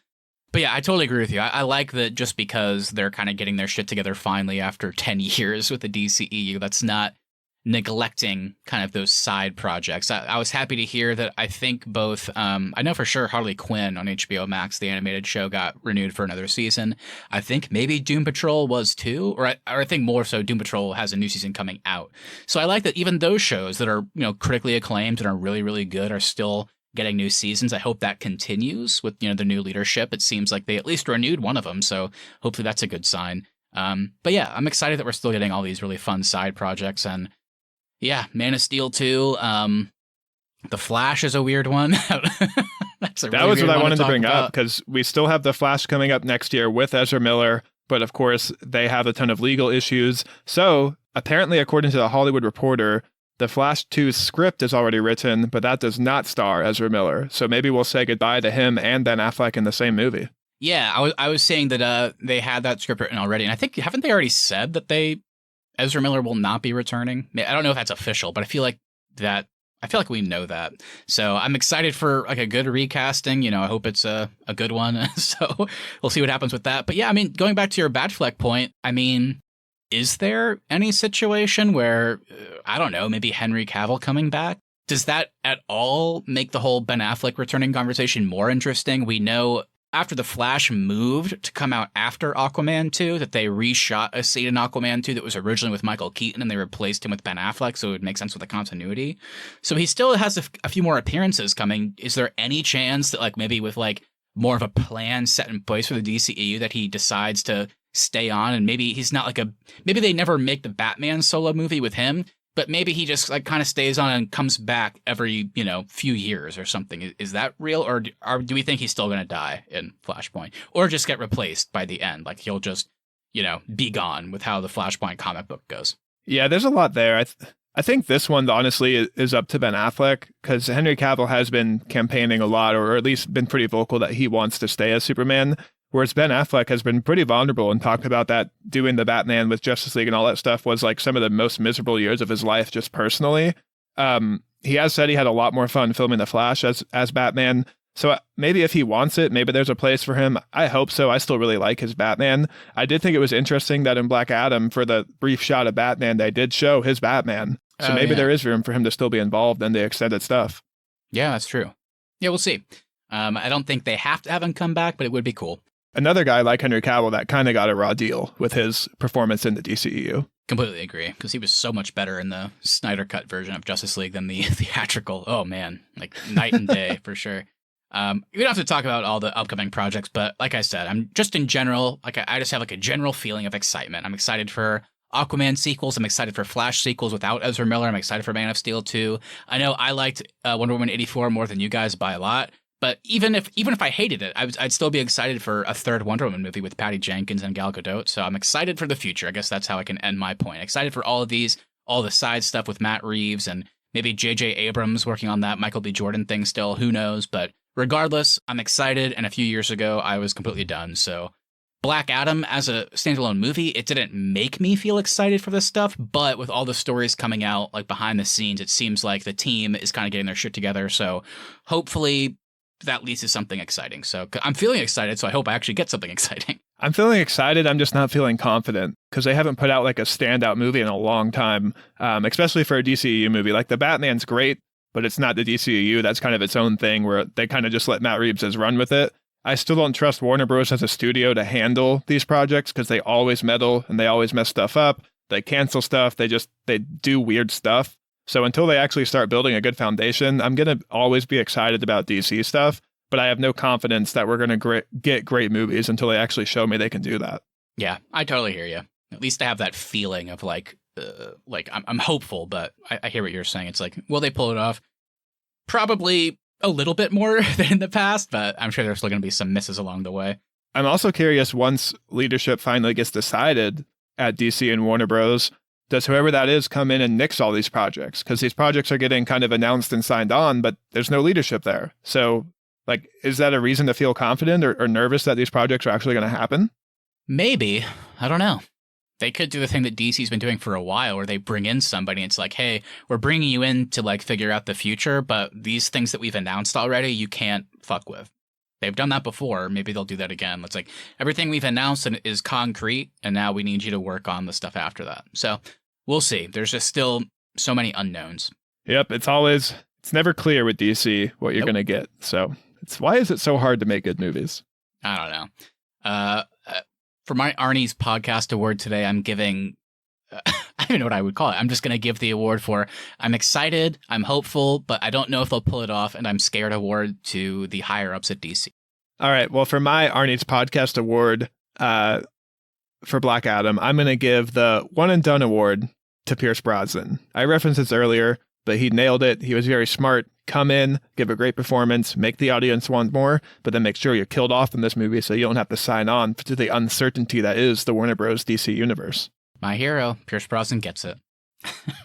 but yeah, I totally agree with you. I like that just because they're kind of getting their shit together finally after 10 years with the DCEU, that's not neglecting kind of those side projects. I was happy to hear that I think both, I know for sure Harley Quinn on HBO Max, the animated show, got renewed for another season. I think maybe Doom Patrol was too, or I think more so Doom Patrol has a new season coming out. So I like that even those shows that are, you know, critically acclaimed and are really, really good are still getting new seasons. I hope that continues with, you know, the new leadership. It seems like they at least renewed one of them, so hopefully that's a good sign. But yeah, I'm excited that we're still getting all these really fun side projects. And yeah, Man of Steel 2. The Flash is a weird one. That was what I wanted to bring up, because we still have The Flash coming up next year with Ezra Miller, but of course they have a ton of legal issues. So apparently, according to the Hollywood Reporter, The Flash 2's script is already written, but that does not star Ezra Miller. So maybe we'll say goodbye to him and Ben Affleck in the same movie. Yeah, I was saying that they had that script written already, and I think, haven't they already said that Ezra Miller will not be returning? I don't know if that's official, but I feel like we know that. So I'm excited for like a good recasting. You know, I hope it's a good one. So we'll see what happens with that. But yeah, I mean, going back to your Batfleck point, I mean, is there any situation where, I don't know, maybe Henry Cavill coming back? Does that at all make the whole Ben Affleck returning conversation more interesting? We know after The Flash moved to come out after Aquaman 2, that they reshot a scene in Aquaman 2 that was originally with Michael Keaton, and they replaced him with Ben Affleck, so it would make sense with the continuity. So he still has a few more appearances coming. Is there any chance that, like, maybe with, like, more of a plan set in place for the DCEU that he decides to stay on, and maybe he's not like maybe they never make the Batman solo movie with him, but maybe he just like kind of stays on and comes back every, few years or something. Is that real? Or do we think he's still going to die in Flashpoint or just get replaced by the end? Like he'll just, be gone with how the Flashpoint comic book goes. Yeah, there's a lot there. I think this one, honestly, is up to Ben Affleck because Henry Cavill has been campaigning a lot, or at least been pretty vocal that he wants to stay as Superman. Whereas Ben Affleck has been pretty vulnerable and talked about that doing the Batman with Justice League and all that stuff was like some of the most miserable years of his life just personally. He has said he had a lot more fun filming The Flash as Batman. So maybe if he wants it, maybe there's a place for him. I hope so. I still really like his Batman. I did think it was interesting that in Black Adam, for the brief shot of Batman, they did show his Batman. So maybe there is room for him to still be involved in the extended stuff. Yeah, that's true. Yeah, we'll see. I don't think they have to have him come back, but it would be cool. Another guy like Henry Cavill that kind of got a raw deal with his performance in the DCEU. Completely agree, because he was so much better in the Snyder Cut version of Justice League than the theatrical. Oh, man, like night and day for sure. We don't have to talk about all the upcoming projects, but like I said, I'm just in general, like I just have like a general feeling of excitement. I'm excited for Aquaman sequels. I'm excited for Flash sequels without Ezra Miller. I'm excited for Man of Steel 2. I know I liked Wonder Woman 84 more than you guys by a lot. But even if I hated it, I'd still be excited for a third Wonder Woman movie with Patty Jenkins and Gal Gadot. So I'm excited for the future. I guess that's how I can end my point. Excited for all of these, all the side stuff with Matt Reeves and maybe J.J. Abrams working on that Michael B. Jordan thing still. Who knows? But regardless, I'm excited. And a few years ago, I was completely done. So Black Adam as a standalone movie, it didn't make me feel excited for this stuff. But with all the stories coming out, like behind the scenes, it seems like the team is kind of getting their shit together. So hopefully that leads to something exciting. So I'm feeling excited, so I hope I actually get something exciting. I'm feeling excited. I'm just not feeling confident because they haven't put out like a standout movie in a long time, especially for a DCEU movie. Like the Batman's great, but it's not the DCEU. That's kind of its own thing where they kind of just let Matt Reeves run with it. I still don't trust Warner Bros. As a studio to handle these projects because they always meddle and they always mess stuff up. They cancel stuff. They do weird stuff. So until they actually start building a good foundation, I'm going to always be excited about DC stuff, but I have no confidence that we're going to get great movies until they actually show me they can do that. Yeah, I totally hear you. At least I have that feeling of like I'm hopeful, but I hear what you're saying. It's like, will they pull it off? Probably a little bit more than in the past, but I'm sure there's still going to be some misses along the way. I'm also curious, once leadership finally gets decided at DC and Warner Bros., does whoever that is come in and nix all these projects? Because these projects are getting kind of announced and signed on, but there's no leadership there. So, like, is that a reason to feel confident or nervous that these projects are actually going to happen? Maybe. I don't know. They could do the thing that DC's been doing for a while where they bring in somebody and it's like, hey, we're bringing you in to, like, figure out the future, but these things that we've announced already, you can't fuck with. They've done that before. Maybe they'll do that again. It's like, everything we've announced is concrete, and now we need you to work on the stuff after that. So we'll see. There's just still so many unknowns. Yep, it's never clear with DC what you're going to get. So why is it so hard to make good movies? I don't know. For my Arnies podcast award today, I'm giving, I don't even know what I would call it. I'm just going to give the award for I'm excited, I'm hopeful, but I don't know if they'll pull it off, and I'm scared award to the higher ups at DC. All right. Well, for my Arnies podcast award, for Black Adam, I'm going to give the One and Done award to Pierce Brosnan. I referenced this earlier, but he nailed it. He was very smart. Come in, give a great performance, make the audience want more, but then make sure you're killed off in this movie so you don't have to sign on to the uncertainty that is the Warner Bros. DC universe. My hero, Pierce Brosnan, gets it.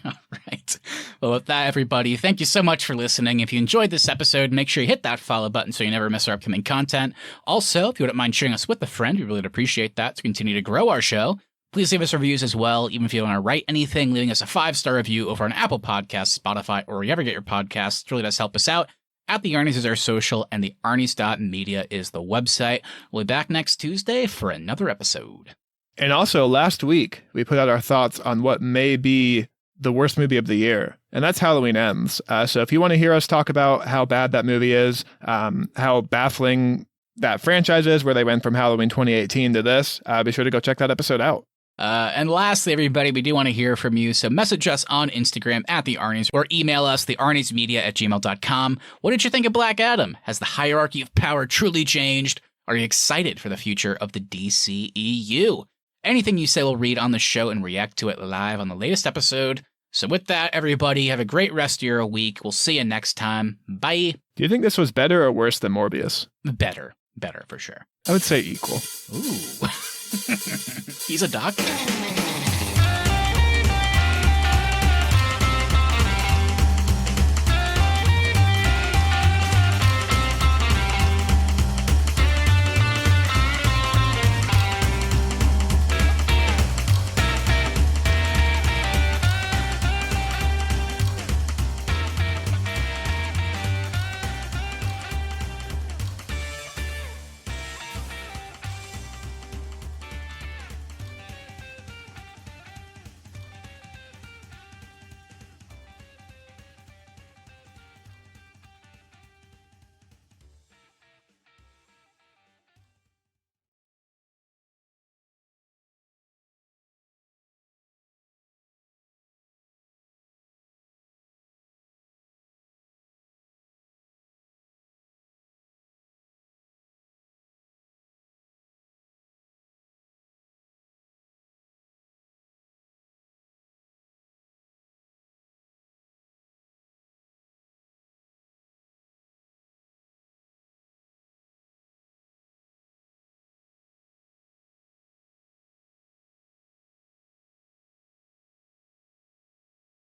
All right. Well, with that, everybody, thank you so much for listening. If you enjoyed this episode, make sure you hit that follow button so you never miss our upcoming content. Also, if you wouldn't mind sharing us with a friend, we really would appreciate that to continue to grow our show. Please leave us reviews as well, even if you don't want to write anything, leaving us a 5-star review over on Apple Podcasts, Spotify, or wherever you get your podcasts. It really does help us out. At the Arnies is our social, and the Arnies.media is the website. We'll be back next Tuesday for another episode. And also, last week, we put out our thoughts on what may be the worst movie of the year, and that's Halloween Ends. So if you want to hear us talk about how bad that movie is, how baffling that franchise is, where they went from Halloween 2018 to this, be sure to go check that episode out. And lastly, everybody, we do want to hear from you, so message us on Instagram at The Arnies or email us, thearniesmedia@gmail.com. What did you think of Black Adam? Has the hierarchy of power truly changed? Are you excited for the future of the DCEU? Anything you say we'll read on the show and react to it live on the latest episode. So with that, everybody, have a great rest of your week. We'll see you next time. Bye. Do you think this was better or worse than Morbius? Better for sure. I would say equal. Ooh. He's a doctor.